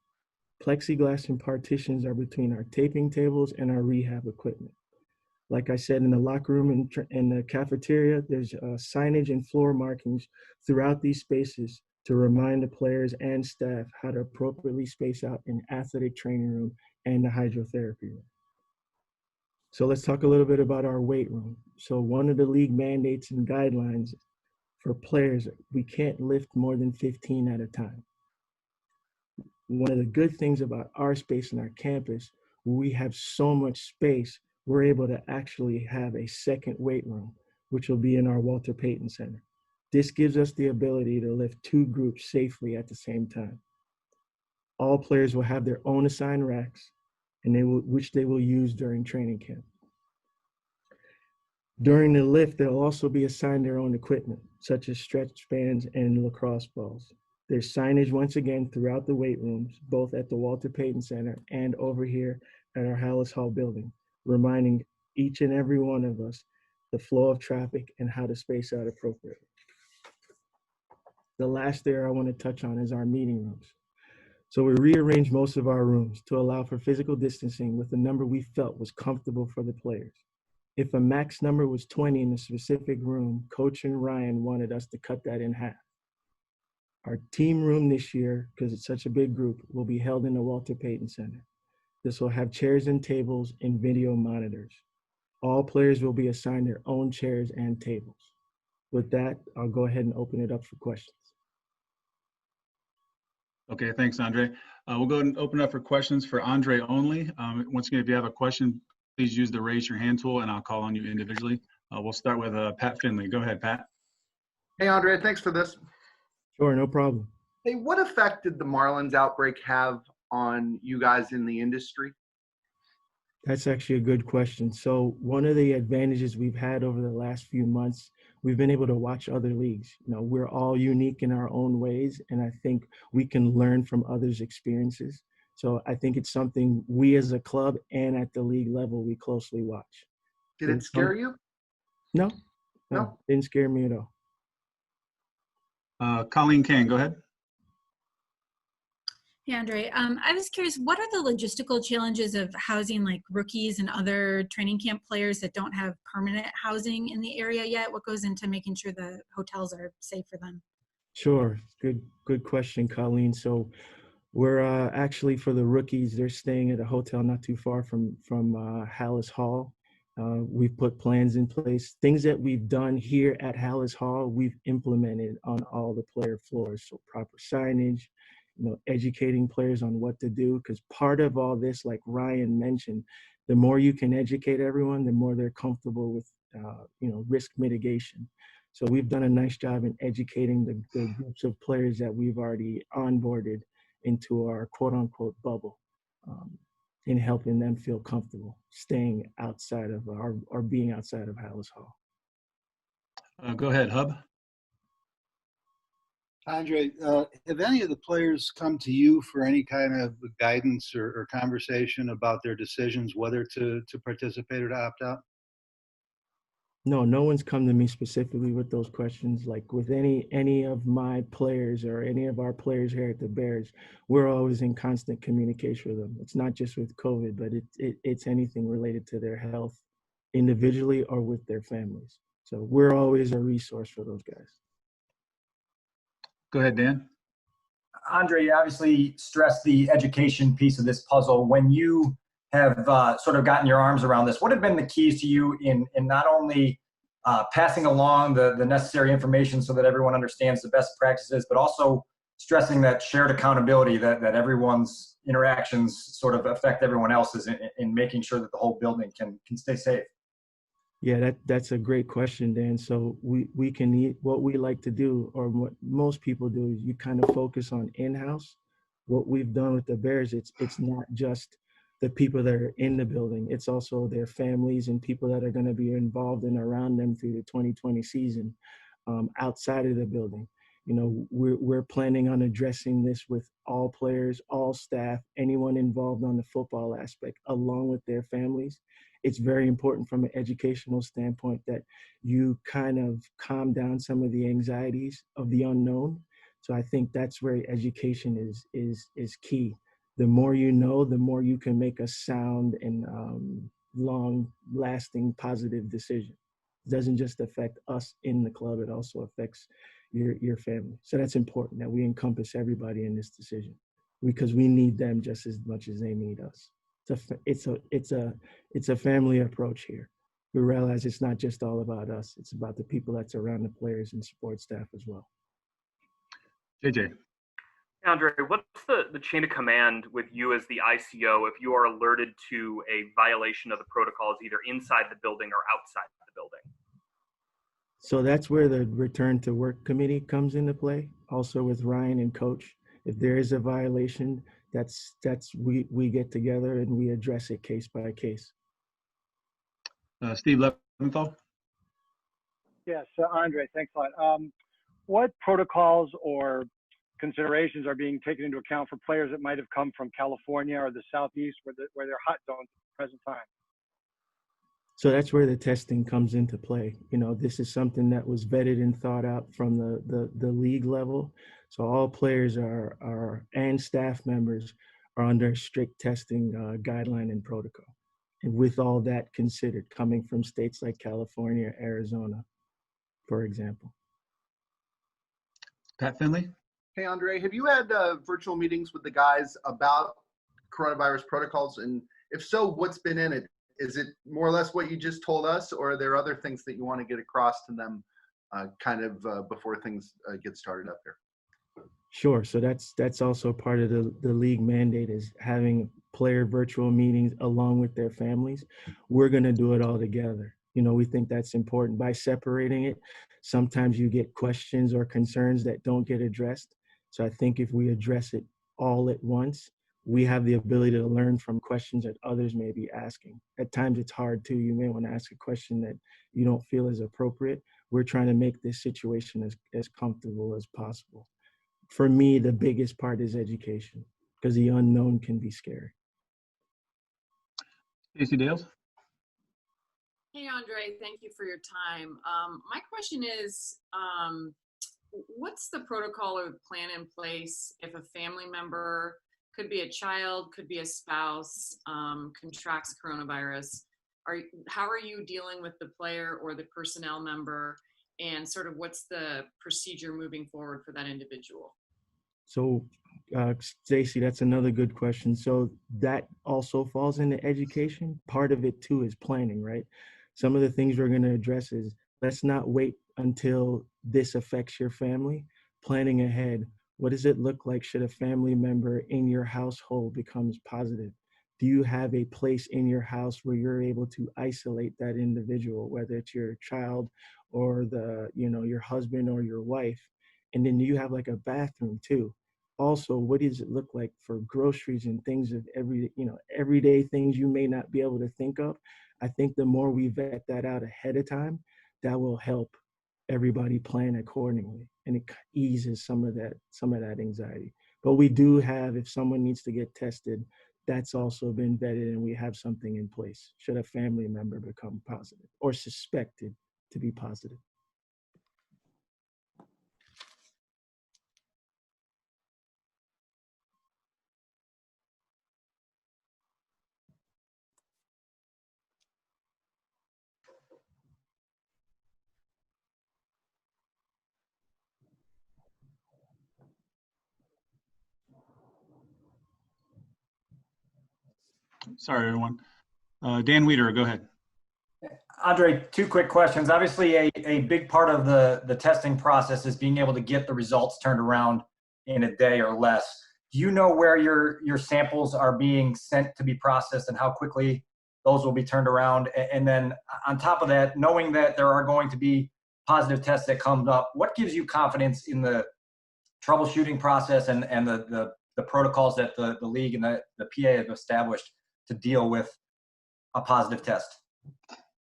Plexiglass and partitions are between our taping tables and our rehab equipment. Like I said, in the locker room and the cafeteria, there's signage and floor markings throughout these spaces to remind the players and staff how to appropriately space out in athletic training room and the hydrotherapy room. So let's talk a little bit about our weight room. So one of the league mandates and guidelines for players, we can't lift more than 15 at a time. One of the good things about our space in our campus, we have so much space, we're able to actually have a second weight room, which will be in our Walter Payton Center. This gives us the ability to lift two groups safely at the same time. All players will have their own assigned racks, which they will use during training camp. During the lift, they'll also be assigned their own equipment, such as stretch bands and lacrosse balls. There's signage once again throughout the weight rooms, both at the Walter Payton Center and over here at our Hallis Hall building, reminding each and every one of us the flow of traffic and how to space out appropriately. The last area I want to touch on is our meeting rooms. So we rearranged most of our rooms to allow for physical distancing with the number we felt was comfortable for the players. If a max number was 20 in a specific room, Coach and Ryan wanted us to cut that in half. Our team room this year, because it's such a big group, will be held in the Walter Payton Center. This will have chairs and tables and video monitors. All players will be assigned their own chairs and tables. With that, I'll go ahead and open it up for questions. Okay, thanks, Andre. We'll go ahead and open up for questions for Andre only. Once again, if you have a question, please use the raise your hand tool and I'll call on you individually. We'll start with Pat Finley. Go ahead, Pat. Hey, Andre, thanks for this. Sure, no problem. Hey, what effect did the Marlins outbreak have on you guys in the industry? That's actually a good question. So one of the advantages we've had over the last few months, we've been able to watch other leagues. You know, we're all unique in our own ways, and I think we can learn from others' experiences. So I think it's something we as a club and at the league level, we closely watch. Did it scare you? No, didn't scare me at all. Colleen Kane, go ahead. Hey, Andre. I was curious, what are the logistical challenges of housing like rookies and other training camp players that don't have permanent housing in the area yet? What goes into making sure the hotels are safe for them? Sure. Good question, Colleen. So we're actually, for the rookies, they're staying at a hotel not too far from Hallis Hall. We've put plans in place. Things that we've done here at Hallis Hall, we've implemented on all the player floors. So proper signage, educating players on what to do, because part of all this, like Ryan mentioned, the more you can educate everyone, the more they're comfortable with, risk mitigation. So we've done a nice job in educating the groups of players that we've already onboarded into our quote unquote bubble, in helping them feel comfortable staying outside of or being outside of Hallis Hall. Go ahead, Hub. Andre, have any of the players come to you for any kind of guidance or conversation about their decisions, whether to participate or to opt out? No, no one's come to me specifically with those questions. Like with any of my players or any of our players here at the Bears, we're always in constant communication with them. It's not just with COVID, but it's anything related to their health, individually or with their families. So we're always a resource for those guys. Go ahead, Dan. Andre, you obviously stressed the education piece of this puzzle. When you have sort of gotten your arms around this, what have been the keys to you in not only passing along the necessary information so that everyone understands the best practices, but also stressing that shared accountability, that everyone's interactions sort of affect everyone else's in making sure that the whole building can stay safe? Yeah, that's a great question, Dan. So we can eat what we like to do, or what most people do, is you kind of focus on in-house. What we've done with the Bears, it's not just the people that are in the building, it's also their families and people that are going to be involved and around them through the 2020 season, outside of the building. You know, we're planning on addressing this with all players, all staff, anyone involved on the football aspect, along with their families. It's very important from an educational standpoint that you kind of calm down some of the anxieties of the unknown. So I think that's where education is key. The more you know, the more you can make a sound and long-lasting positive decision. It doesn't just affect us in the club; it also affects your family. So that's important that we encompass everybody in this decision, because we need them just as much as they need us. It's a family approach here. We realize it's not just all about us; it's about the people that's around the players and support staff as well. JJ. Andre, what's the chain of command with you as the ICO if you are alerted to a violation of the protocols either inside the building or outside the building? So that's where the return to work committee comes into play, also with Ryan and coach. If there is a violation, we get together and we address it case by case. Steve Leventhal. Yes, Andre, thanks a lot. What protocols or considerations are being taken into account for players that might have come from California or the Southeast, where they're hot zones at the present time? So that's where the testing comes into play. You know, this is something that was vetted and thought out from the league level. So all players and staff members are under strict testing guideline and protocol. And with all that considered, coming from states like California, Arizona, for example. Pat Finley. Hey, Andre, have you had virtual meetings with the guys about coronavirus protocols? And if so, what's been in it? Is it more or less what you just told us, or are there other things that you want to get across to them before things get started up here? Sure. So that's also part of the league mandate, is having player virtual meetings along with their families. We're going to do it all together. You know, we think that's important. By separating it, sometimes you get questions or concerns that don't get addressed. So I think if we address it all at once, we have the ability to learn from questions that others may be asking. At times it's hard too. You may want to ask a question that you don't feel is appropriate. We're trying to make this situation as comfortable as possible. For me, the biggest part is education, because the unknown can be scary. Stacey Dales. Hey, Andre, thank you for your time. My question is, what's the protocol or plan in place if a family member, could be a child, could be a spouse, contracts coronavirus? How are you dealing with the player or the personnel member, and sort of what's the procedure moving forward for that individual? So, Stacey, that's another good question. So that also falls into education. Part of it too is planning, right? Some of the things we're going to address is, let's not wait until this affects your family. Planning ahead. What does it look like should a family member in your household becomes positive? Do you have a place in your house where you're able to isolate that individual, whether it's your child or your husband or your wife? And then do you have like a bathroom too? Also, what does it look like for groceries and things of everyday things you may not be able to think of? I think the more we vet that out ahead of time, that will help everybody plan accordingly, and it eases some of that anxiety. But we do have, if someone needs to get tested, that's also been vetted, and we have something in place should a family member become positive or suspected to be positive. Sorry, everyone. Dan Weeder, go ahead. Andre, two quick questions. Obviously, a big part of the testing process is being able to get the results turned around in a day or less. Do you know where your samples are being sent to be processed and how quickly those will be turned around? And then on top of that, knowing that there are going to be positive tests that come up, what gives you confidence in the troubleshooting process and the protocols that the league and the PA have established to deal with a positive test?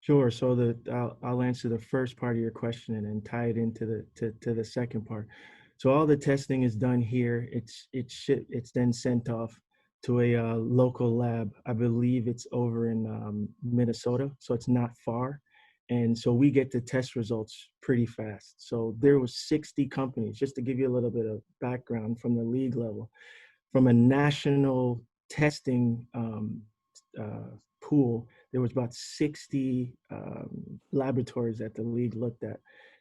Sure. So I'll answer the first part of your question and then tie it into the second part. So all the testing is done here. It's then sent off to a local lab. I believe it's over in Minnesota, so it's not far. And so we get the test results pretty fast. So there was 60 companies, just to give you a little bit of background from the league level, from a national testing pool. There was about 60 laboratories that the league looked at.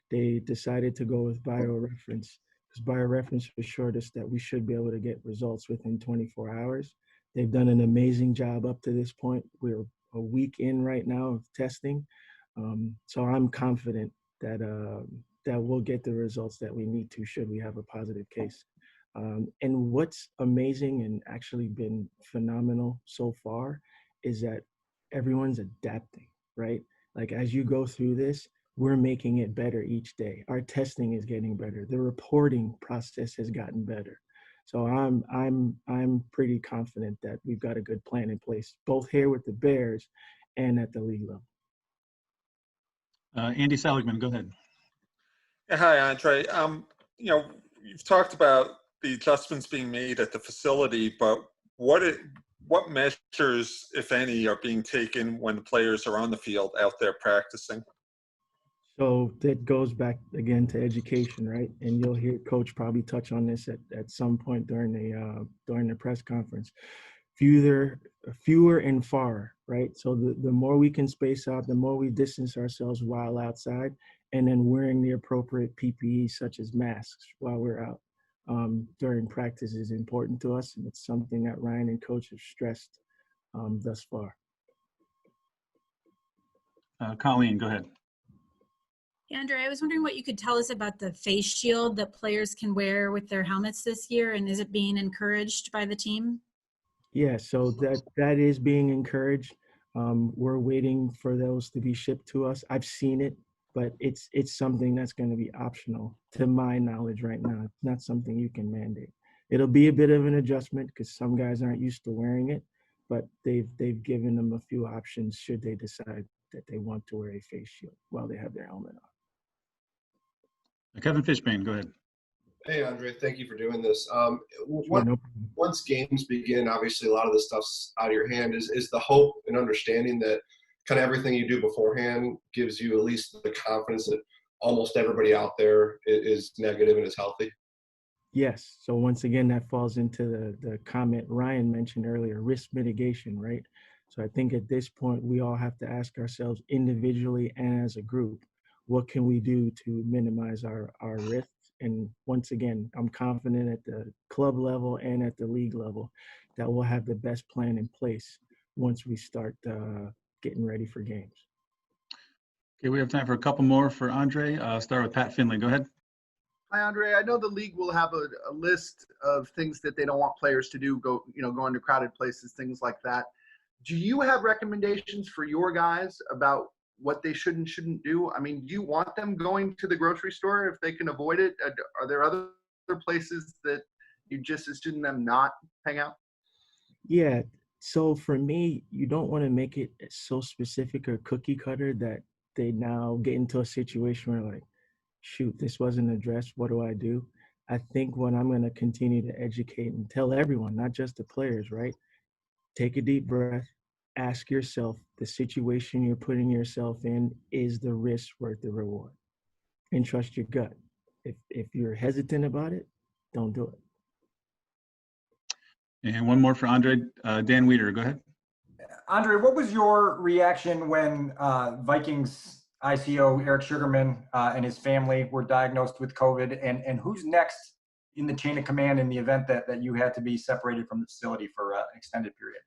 They decided to go with BioReference because BioReference assured us that we should be able to get results within 24 hours. They've done an amazing job up to this point. We're a week in right now of testing. So I'm confident that that we'll get the results that we need to should we have a positive case. And what's amazing and actually been phenomenal so far is that everyone's adapting, right? Like as you go through this, we're making it better each day. Our testing is getting better. The reporting process has gotten better. So I'm pretty confident that we've got a good plan in place, both here with the Bears and at the league level. Andy Seligman, go ahead. Yeah, hi, Andre. You've talked about the adjustments being made at the facility, but what measures, if any, are being taken when the players are on the field out there practicing? So that goes back again to education, right? And you'll hear Coach probably touch on this at some point during the press conference. Fewer and far, right? So the more we can space out, the more we distance ourselves while outside, and then wearing the appropriate PPE such as masks while we're out during practice is important to us, and it's something that Ryan and Coach have stressed thus far. Colleen, go ahead. Andre, I was wondering what you could tell us about the face shield that players can wear with their helmets this year, and is it being encouraged by the team? Yeah, so that is being encouraged. We're waiting for those to be shipped to us. I've seen it, but it's something that's going to be optional to my knowledge right now. It's not something you can mandate. It'll be a bit of an adjustment because some guys aren't used to wearing it, but they've given them a few options should they decide that they want to wear a face shield while they have their helmet on. Kevin Fishbane, go ahead. Hey, Andre, thank you for doing this. Sure, no Once games begin, obviously a lot of the stuff's out of your hand. Is the hope and understanding that kind of everything you do beforehand gives you at least the confidence that almost everybody out there is negative and is healthy? Yes. So once again, that falls into the comment Ryan mentioned earlier, risk mitigation, right? So I think at this point, we all have to ask ourselves individually and as a group, what can we do to minimize our risks? And once again, I'm confident at the club level and at the league level that we'll have the best plan in place once we start getting ready for games. Okay, we have time for a couple more for Andre. Start with Pat Finley. Go ahead. Hi, Andre. I know the league will have a list of things that they don't want players to do, go into crowded places, things like that. Do you have recommendations for your guys about what they should and shouldn't do? I mean, do you want them going to the grocery store if they can avoid it? Are there other places that you just as soon them not hang out? Yeah. So for me, you don't want to make it so specific or cookie cutter that they now get into a situation where like, shoot, this wasn't addressed. What do I do? I think what I'm going to continue to educate and tell everyone, not just the players, right? Take a deep breath, ask yourself, the situation you're putting yourself in, is the risk worth the reward? And trust your gut. If you're hesitant about it, don't do it. And one more for Andre. Dan Weeder, go ahead. Andre, what was your reaction when Vikings ICO Eric Sugarman and his family were diagnosed with COVID? And who's next in the chain of command in the event that you had to be separated from the facility for an extended period?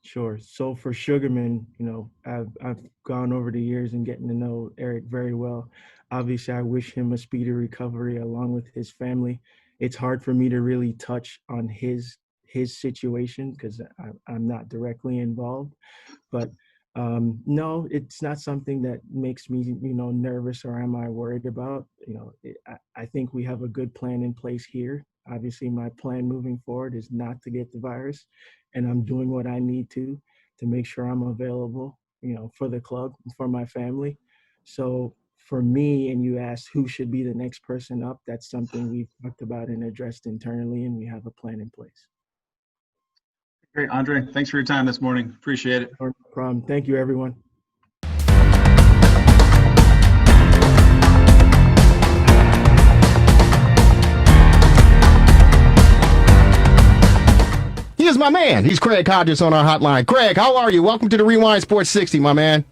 Sure. So for Sugarman, I've gone over the years and getting to know Eric very well. Obviously, I wish him a speedy recovery along with his family. It's hard for me to really touch on his situation because I'm not directly involved. But no, it's not something that makes me, nervous or am I worried about. I think we have a good plan in place here. Obviously, my plan moving forward is not to get the virus, and I'm doing what I need to make sure I'm available, for the club, for my family. So for me, and you asked who should be the next person up, that's something we've talked about and addressed internally, and we have a plan in place. Great, Andre. Thanks for your time this morning. Appreciate it. No problem. Thank you, everyone. He is my man. He's Craig Hodges on our hotline. Craig, how are you? Welcome to the Rewind Sports 60, my man.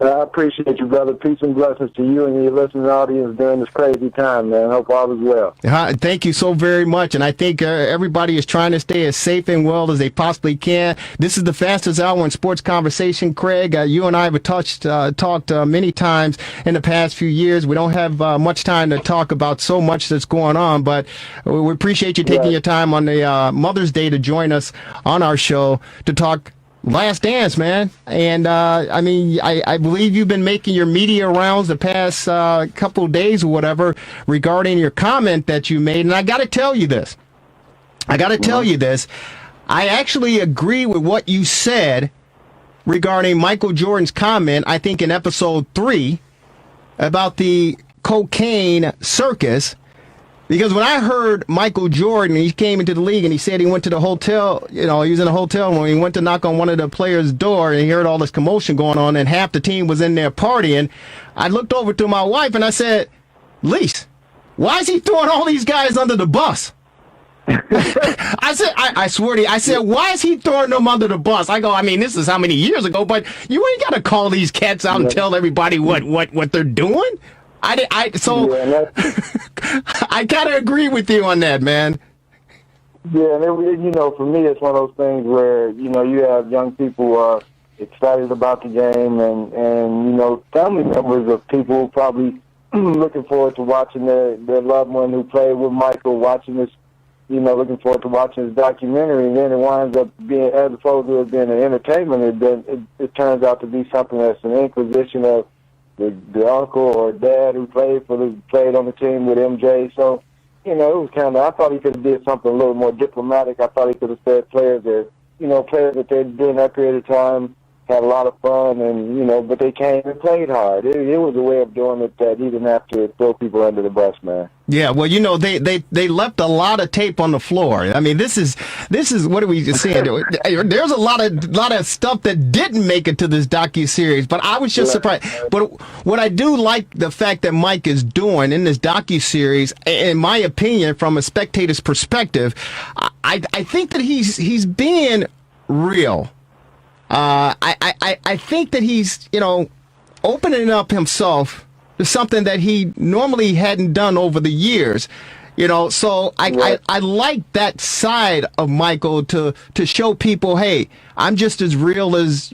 I appreciate you, brother. Peace and blessings to you and your listening audience during this crazy time, man. Hope all is well. Thank you so very much. And I think everybody is trying to stay as safe and well as they possibly can. This is the fastest hour in sports conversation, Craig. You and I have talked many times in the past few years. We don't have much time to talk about so much that's going on, but we appreciate you taking your time on the Mother's Day to join us on our show to talk Last Dance, man. And I believe you've been making your media rounds the past couple of days or whatever regarding your comment that you made. And I got to tell you this. I actually agree with what you said regarding Michael Jordan's comment, I think in episode 3, about the cocaine circus. Because when I heard Michael Jordan, he came into the league and he said he went to the hotel, he was in a hotel when he went to knock on one of the players' door and he heard all this commotion going on and half the team was in there partying. I looked over to my wife and I said, Lise, why is he throwing all these guys under the bus? I swear to you, I said, why is he throwing them under the bus? I go, this is how many years ago, but you ain't got to call these cats out and tell everybody what they're doing. I kind of agree with you on that, man. Yeah, and for me, it's one of those things where, you have young people excited about the game and family members of people probably looking forward to watching their loved one who played with Michael, watching this, looking forward to watching his documentary, and then it winds up being, as opposed to it being an entertainment, it turns out to be something that's an inquisition of the uncle or dad who played on the team with MJ. So, it was kind of, I thought he could have did something a little more diplomatic. I thought he could have said players that they during that period of time had a lot of fun and, but they came and played hard. It was a way of doing it that he didn't have to throw people under the bus, man. Yeah, well, they left a lot of tape on the floor. This is what are we saying? There's a lot of stuff that didn't make it to this docuseries, but I was just surprised. But what I do like the fact that Mike is doing in this docuseries, in my opinion, from a spectator's perspective, I think that he's being real. I think that he's, opening up himself to something that he normally hadn't done over the years, so I like that side of Michael to show people, hey, I'm just as real as,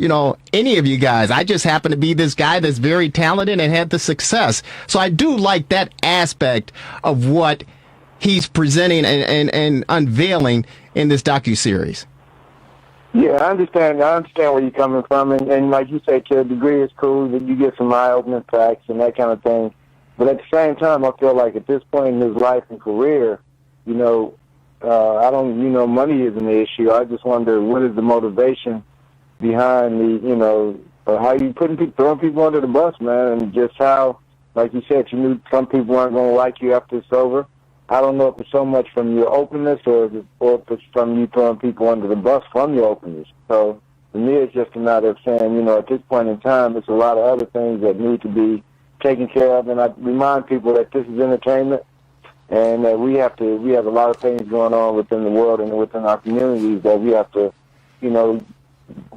any of you guys. I just happen to be this guy that's very talented and had the success. So I do like that aspect of what he's presenting and unveiling in this docuseries. Yeah, I understand where you're coming from, and like you say, to a degree, it's cool that you get some eye-opening facts and that kind of thing. But at the same time, I feel like at this point in his life and career, I don't, money isn't the issue. I just wonder what is the motivation behind how you throwing people under the bus, man, and just how, like you said, you knew some people aren't going to like you after it's over. I don't know if it's so much from your openness or if it's from you throwing people under the bus from your openness. So, To me, it's just a matter of saying, you know, at this point in time, there's a lot of other things that need to be taken care of. And I remind people that this is entertainment, and that we have a lot of things going on within the world and within our communities that we have to, you know,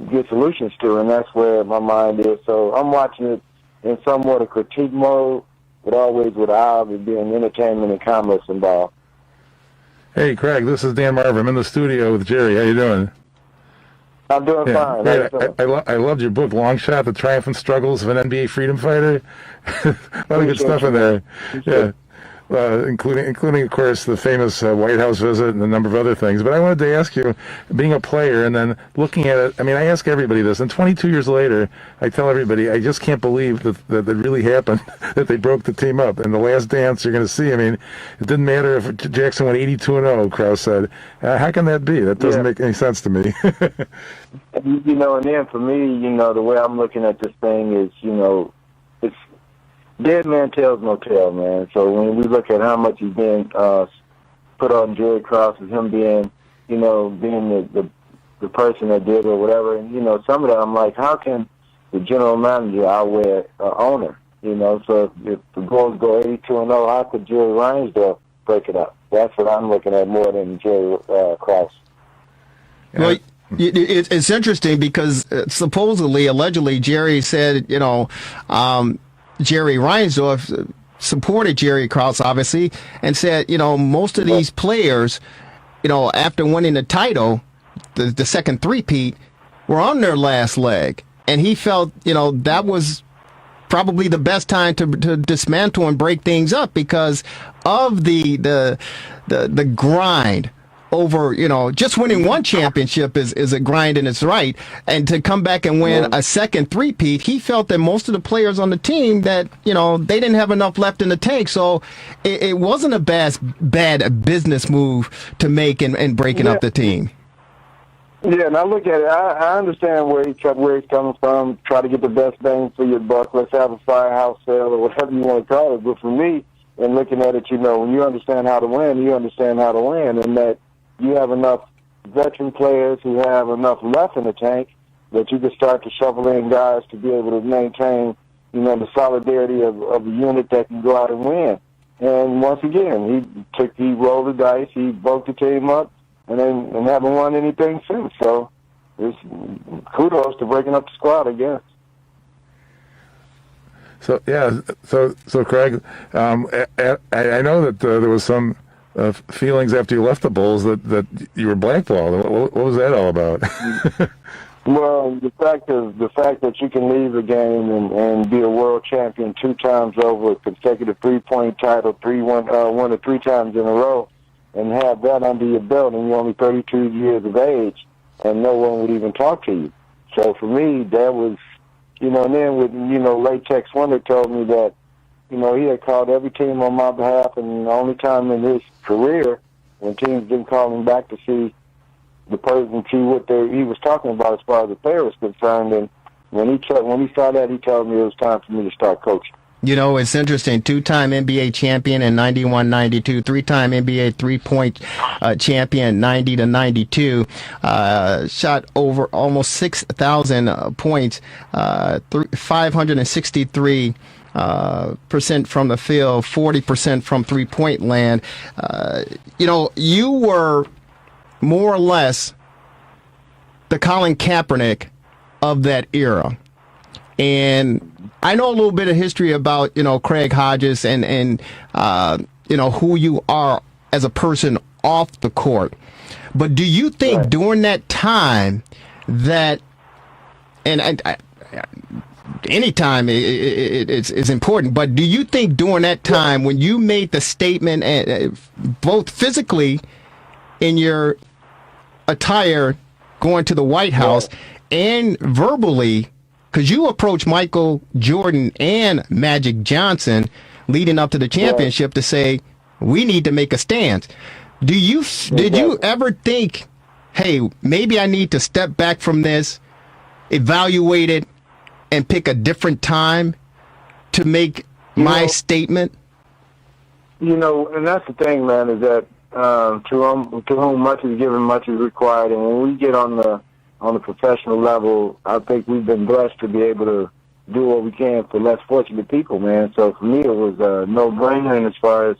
get solutions to, and that's where my mind is. So I'm watching it in somewhat a critique mode, but always with the eye of it being entertainment and commerce involved. Hey, Craig, this is Dan Marver. I'm in the studio with Jerry. How you doing? I'm doing fine. Great. I loved your book, Long Shot, The Triumph and Struggles of an NBA Freedom Fighter. A lot of good stuff in there. Yeah. Including, of course, the famous White House visit and a number of other things. But I wanted to ask you, being a player and then looking at it, I mean, I ask everybody this, and 22 years later, I tell everybody, I just can't believe that it really happened, that they broke the team up. And the last dance you're going to see, I mean, it didn't matter if Jackson went 82-0, Krause said. How can that be? That doesn't make any sense to me. You know, and then for me, you know, the way I'm looking at this thing is, you know, it's dead man tells no tale, man. So when we look at how much he's been put on Jerry Krause as him being, you know, being the person that did or whatever, and, you know, some of that I'm like, how can the general manager outweigh owner? You know, so if the Bulls go 82-0, how could Jerry Riles break it up? That's what I'm looking at more than Jerry Krause. Well, it's interesting because supposedly, allegedly, Jerry said, you know, Jerry Reinsdorf supported Jerry Krause, obviously, and said, you know, most of these players, you know, after winning the title, the second three-peat, were on their last leg. And he felt, you know, that was probably the best time to dismantle and break things up because of the grind over, you know, just winning one championship is a grind in its right. And to come back and win a second three-peat, he felt that most of the players on the team that, you know, they didn't have enough left in the tank. So it wasn't a bad business move to make in breaking up the team. Yeah, and I look at it, I understand where he's coming from, try to get the best bang for your buck, let's have a firehouse sale or whatever you want to call it. But for me, in looking at it, you know, when you understand how to win, you understand how to win, and that you have enough veteran players who have enough left in the tank that you can start to shovel in guys to be able to maintain, you know, the solidarity of a unit that can go out and win. And once again, he rolled the dice, he broke the team up, and haven't won anything since. So it's kudos to breaking up the squad, I guess. So yeah, so Craig, I know that there was some feelings after you left the Bulls that you were blackballed. What was that all about? Well, the fact that you can leave the game and be a world champion 2 times over, a consecutive 3-point title, won it 3 times in a row, and have that under your belt, and you're only 32 years of age, and no one would even talk to you. So for me, that was, you know, and then with, you know, Latex Wonder told me that, you know, he had called every team on my behalf, and the only time in his career when teams didn't call him back to see the person, see what he was talking about as far as the player was concerned. And when he saw that, he told me it was time for me to start coaching. You know, it's interesting. 2-time NBA champion in 91-92, 3-time NBA three-point champion 90-92. Shot over almost 6,000 points, 563 percent from the field, 40% from three-point land. You know, you were more or less the Colin Kaepernick of that era. And I know a little bit of history about, you know, Craig Hodges and you know, who you are as a person off the court. But do you think during that time that, and any time it's important, but do you think during that time when you made the statement, both physically in your attire going to the White House and verbally, because you approached Michael Jordan and Magic Johnson leading up to the championship to say, we need to make a stance. Did you ever think, hey, maybe I need to step back from this, evaluate it, and pick a different time to make my statement? You know, and that's the thing, man, is that to whom much is given, much is required. And when we get on the on a professional level, I think we've been blessed to be able to do what we can for less fortunate people, man. So for me, it was a no-brainer. And as far as,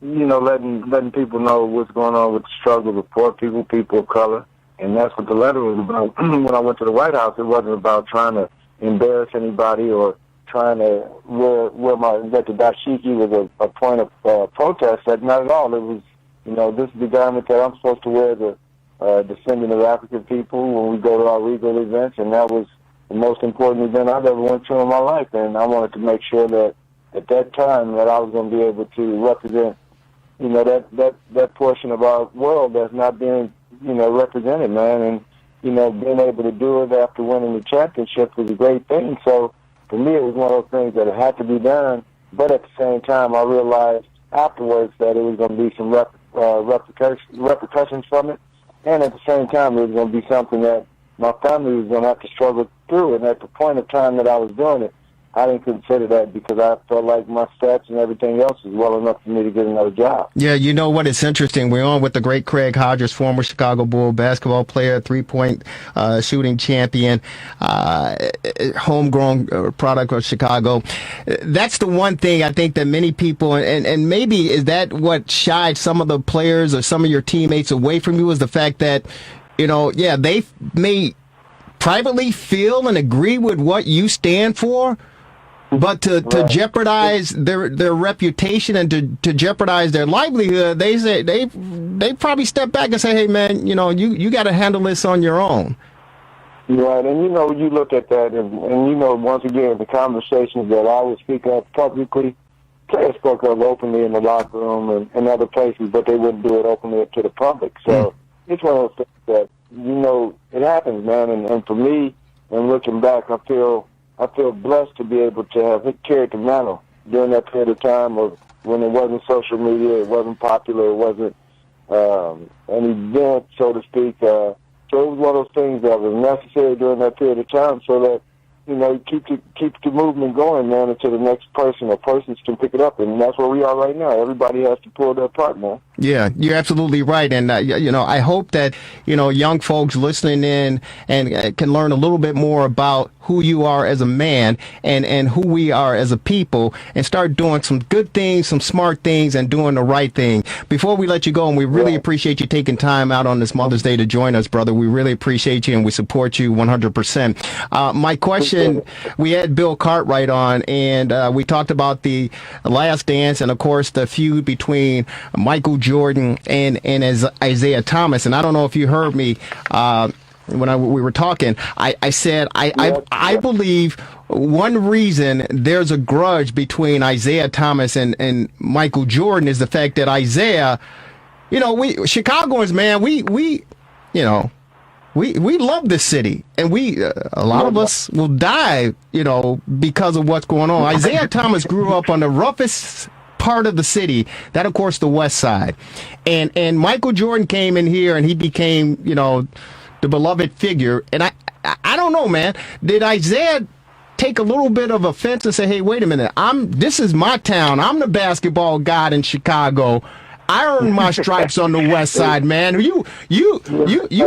you know, letting people know what's going on with the struggle of poor people, people of color. And that's what the letter was about. When I went to the White House, it wasn't about trying to embarrass anybody or trying to that the dashiki was a point of protest. That not at all. It was, you know, this is the garment that I'm supposed to wear as a descendant of African people when we go to our regal events, and that was the most important event I've ever went to in my life. And I wanted to make sure that at that time that I was going to be able to represent, you know, that portion of our world that's not being, you know, represented, man. And, you know, being able to do it after winning the championship was a great thing. So for me, it was one of those things that it had to be done. But at the same time, I realized afterwards that it was going to be some repercussions from it. And at the same time, it was going to be something that my family was going to have to struggle through. And at the point of time that I was doing it, I didn't consider that because I felt like my stats and everything else was well enough for me to get another job. Yeah, you know what? It's interesting. We're on with the great Craig Hodges, former Chicago Bull basketball player, three-point shooting champion, homegrown product of Chicago. That's the one thing I think that many people, and maybe is that what shied some of the players or some of your teammates away from you, is the fact that, you know, yeah, they may privately feel and agree with what you stand for, but to jeopardize their reputation and to jeopardize their livelihood, they say they probably step back and say, hey man, you know, you got to handle this on your own. Right, and you know, you look at that, and you know, once again, the conversations that I would speak of publicly, players spoke of openly in the locker room and other places, but they wouldn't do it openly to the public. So it's one of those things that, you know, it happens, man. And for me, and looking back, I feel blessed to be able to have carried the mantle during that period of time of when it wasn't social media, it wasn't popular, it wasn't an event, so to speak. So it was one of those things that was necessary during that period of time so that, you know, keep the movement going, man, until the next person or persons can pick it up. And that's where we are right now. Everybody has to pull their part, man. Yeah, you're absolutely right. And, you know, I hope that, you know, young folks listening in and can learn a little bit more about who you are as a man and who we are as a people and start doing some good things, some smart things, and doing the right thing. Before we let you go, and we really appreciate you taking time out on this Mother's Day to join us, brother. We really appreciate you and we support you 100%. My question, we had Bill Cartwright on, and we talked about the Last Dance and, of course, the feud between Michael Jordan and Isaiah Thomas. And I don't know if you heard me when we were talking. I said I believe one reason there's a grudge between Isaiah Thomas and Michael Jordan is the fact that Isaiah, you know, we Chicagoans, man, we you know, we love this city, and a lot of us will die, you know, because of what's going on. Isaiah Thomas grew up on the roughest part of the city, that of course the West Side, and Michael Jordan came in here and he became, you know, the beloved figure. And I don't know, man, did Isaiah take a little bit of offense and say, hey, wait a minute, this is my town, I'm the basketball god in Chicago, I earned my stripes on the West Side, man. You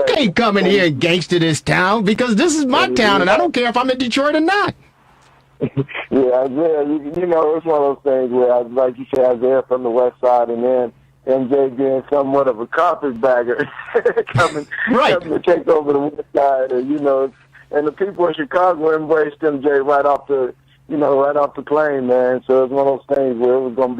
can't come in here and gangster this town because this is my town, and I don't care if I'm in Detroit or not. Yeah, you know, it's one of those things where, like you said, Isaiah from the West Side, and then MJ being somewhat of a carpetbagger coming to take over the West Side, and you know, and the people in Chicago embraced MJ right off the plane, man. So it's one of those things where it was going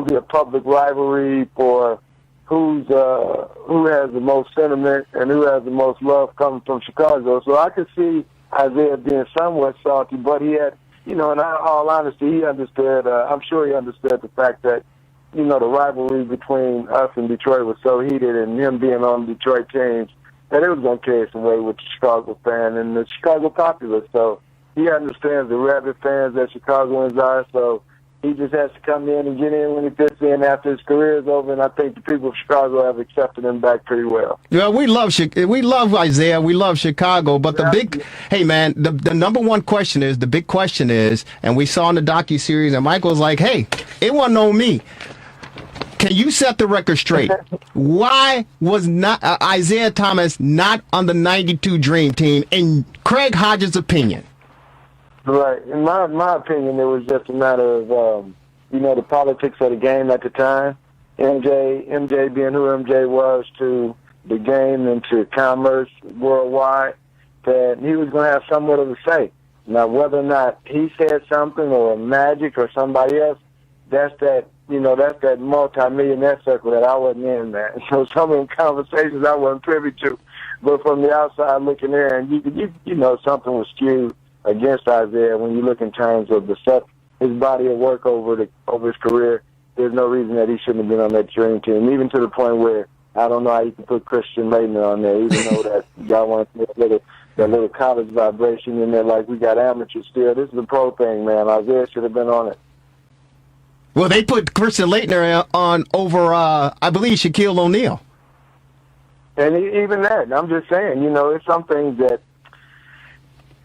to be a public rivalry for who has the most sentiment and who has the most love coming from Chicago. So I could see Isaiah being somewhat salty, but he had, you know, in all honesty, he understood. I'm sure he understood the fact that, you know, the rivalry between us and Detroit was so heated, and him being on the Detroit teams, that it was going to carry some weight with the Chicago fan and the Chicago populace. So he understands the rabid fans that Chicagoans are. So he just has to come in and get in when he fits in after his career is over, and I think the people of Chicago have accepted him back pretty well. Well, we love Isaiah, we love Chicago, but hey man, the number one question is, the big question is, and we saw in the docuseries, and Michael's like, hey, it wasn't on me. Can you set the record straight? Why was not Isaiah Thomas not on the 92 Dream Team, in Craig Hodges' opinion? Right. In my opinion, it was just a matter of, the politics of the game at the time. MJ being who MJ was to the game and to commerce worldwide, that he was going to have somewhat of a say. Now, whether or not he said something or Magic or somebody else, that's that multi-millionaire circle that I wasn't in, man. So some of the conversations I wasn't privy to. But from the outside looking in, something was skewed against Isaiah when you look in terms of his body of work over his career. There's no reason that he shouldn't have been on that Dream Team, even to the point where I don't know how you can put Christian Laettner on there, even though that y'all want to put that little college vibration in there like we got amateurs still. This is a pro thing, man. Isaiah should have been on it. Well, they put Christian Laettner on over, I believe, Shaquille O'Neal. And even that, I'm just saying, it's some things that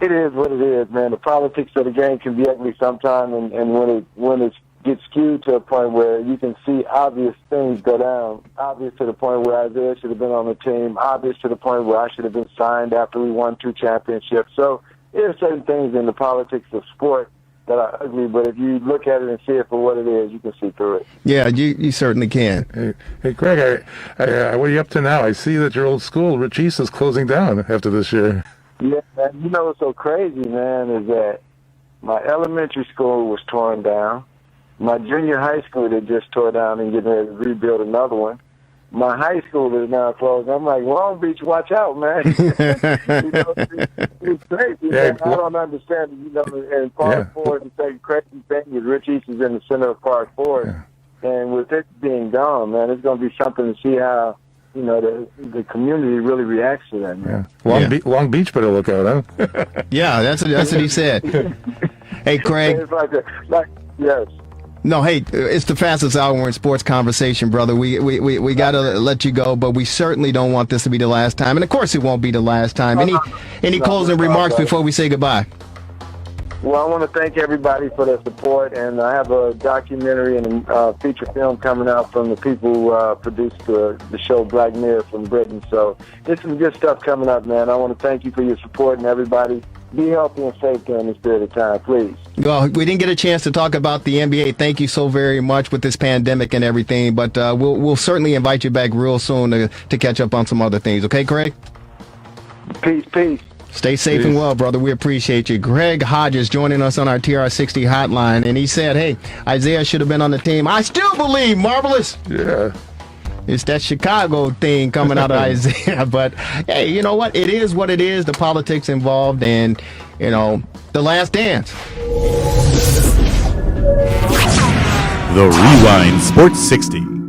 it is what it is, man. The politics of the game can be ugly sometimes, and when it gets skewed to a point where you can see obvious things go down, obvious to the point where Isaiah should have been on the team, obvious to the point where I should have been signed after we won 2 championships. So there's certain things in the politics of sport that are ugly, but if you look at it and see it for what it is, you can see through it. Yeah, you certainly can. Hey Craig, what are you up to now? I see that your old school, Rich East, is closing down after this year. Yeah, man, what's so crazy, man, is that my elementary school was torn down. My junior high school, they just tore down and getting ready to rebuild another one. My high school is now closed. I'm like, Long Beach, watch out, man. It's crazy, man. I don't understand it. And Park Ford, the crazy thing is Rich East is in the center of Park Ford. Yeah. And with it being gone, man, it's going to be something to see how, the community really reacts to that, man. Yeah. Long Beach better look out, huh? Yeah, that's what he said. Hey, Craig. It's yes. No, hey, it's the fastest hour in sports conversation, brother. We got to let you go, but we certainly don't want this to be the last time. And, of course, it won't be the last time. Any closing remarks before we say goodbye? Well, I want to thank everybody for their support, and I have a documentary and a feature film coming out from the people who produced the show Black Mirror from Britain. So there's some good stuff coming up, man. I want to thank you for your support, and everybody be healthy and safe during this period of time, please. Well, we didn't get a chance to talk about the NBA. Thank you so very much with this pandemic and everything, but we'll certainly invite you back real soon to catch up on some other things. Okay, Craig? Peace. Stay safe and well, brother. We appreciate you. Greg Hodges joining us on our TR60 hotline, and he said, hey, Isaiah should have been on the team. I still believe, Marvelous. Yeah. It's that Chicago thing coming out of Isaiah. But, hey, you know what? It is what it is, the politics involved, and, the last dance. The Rewind Sports 60.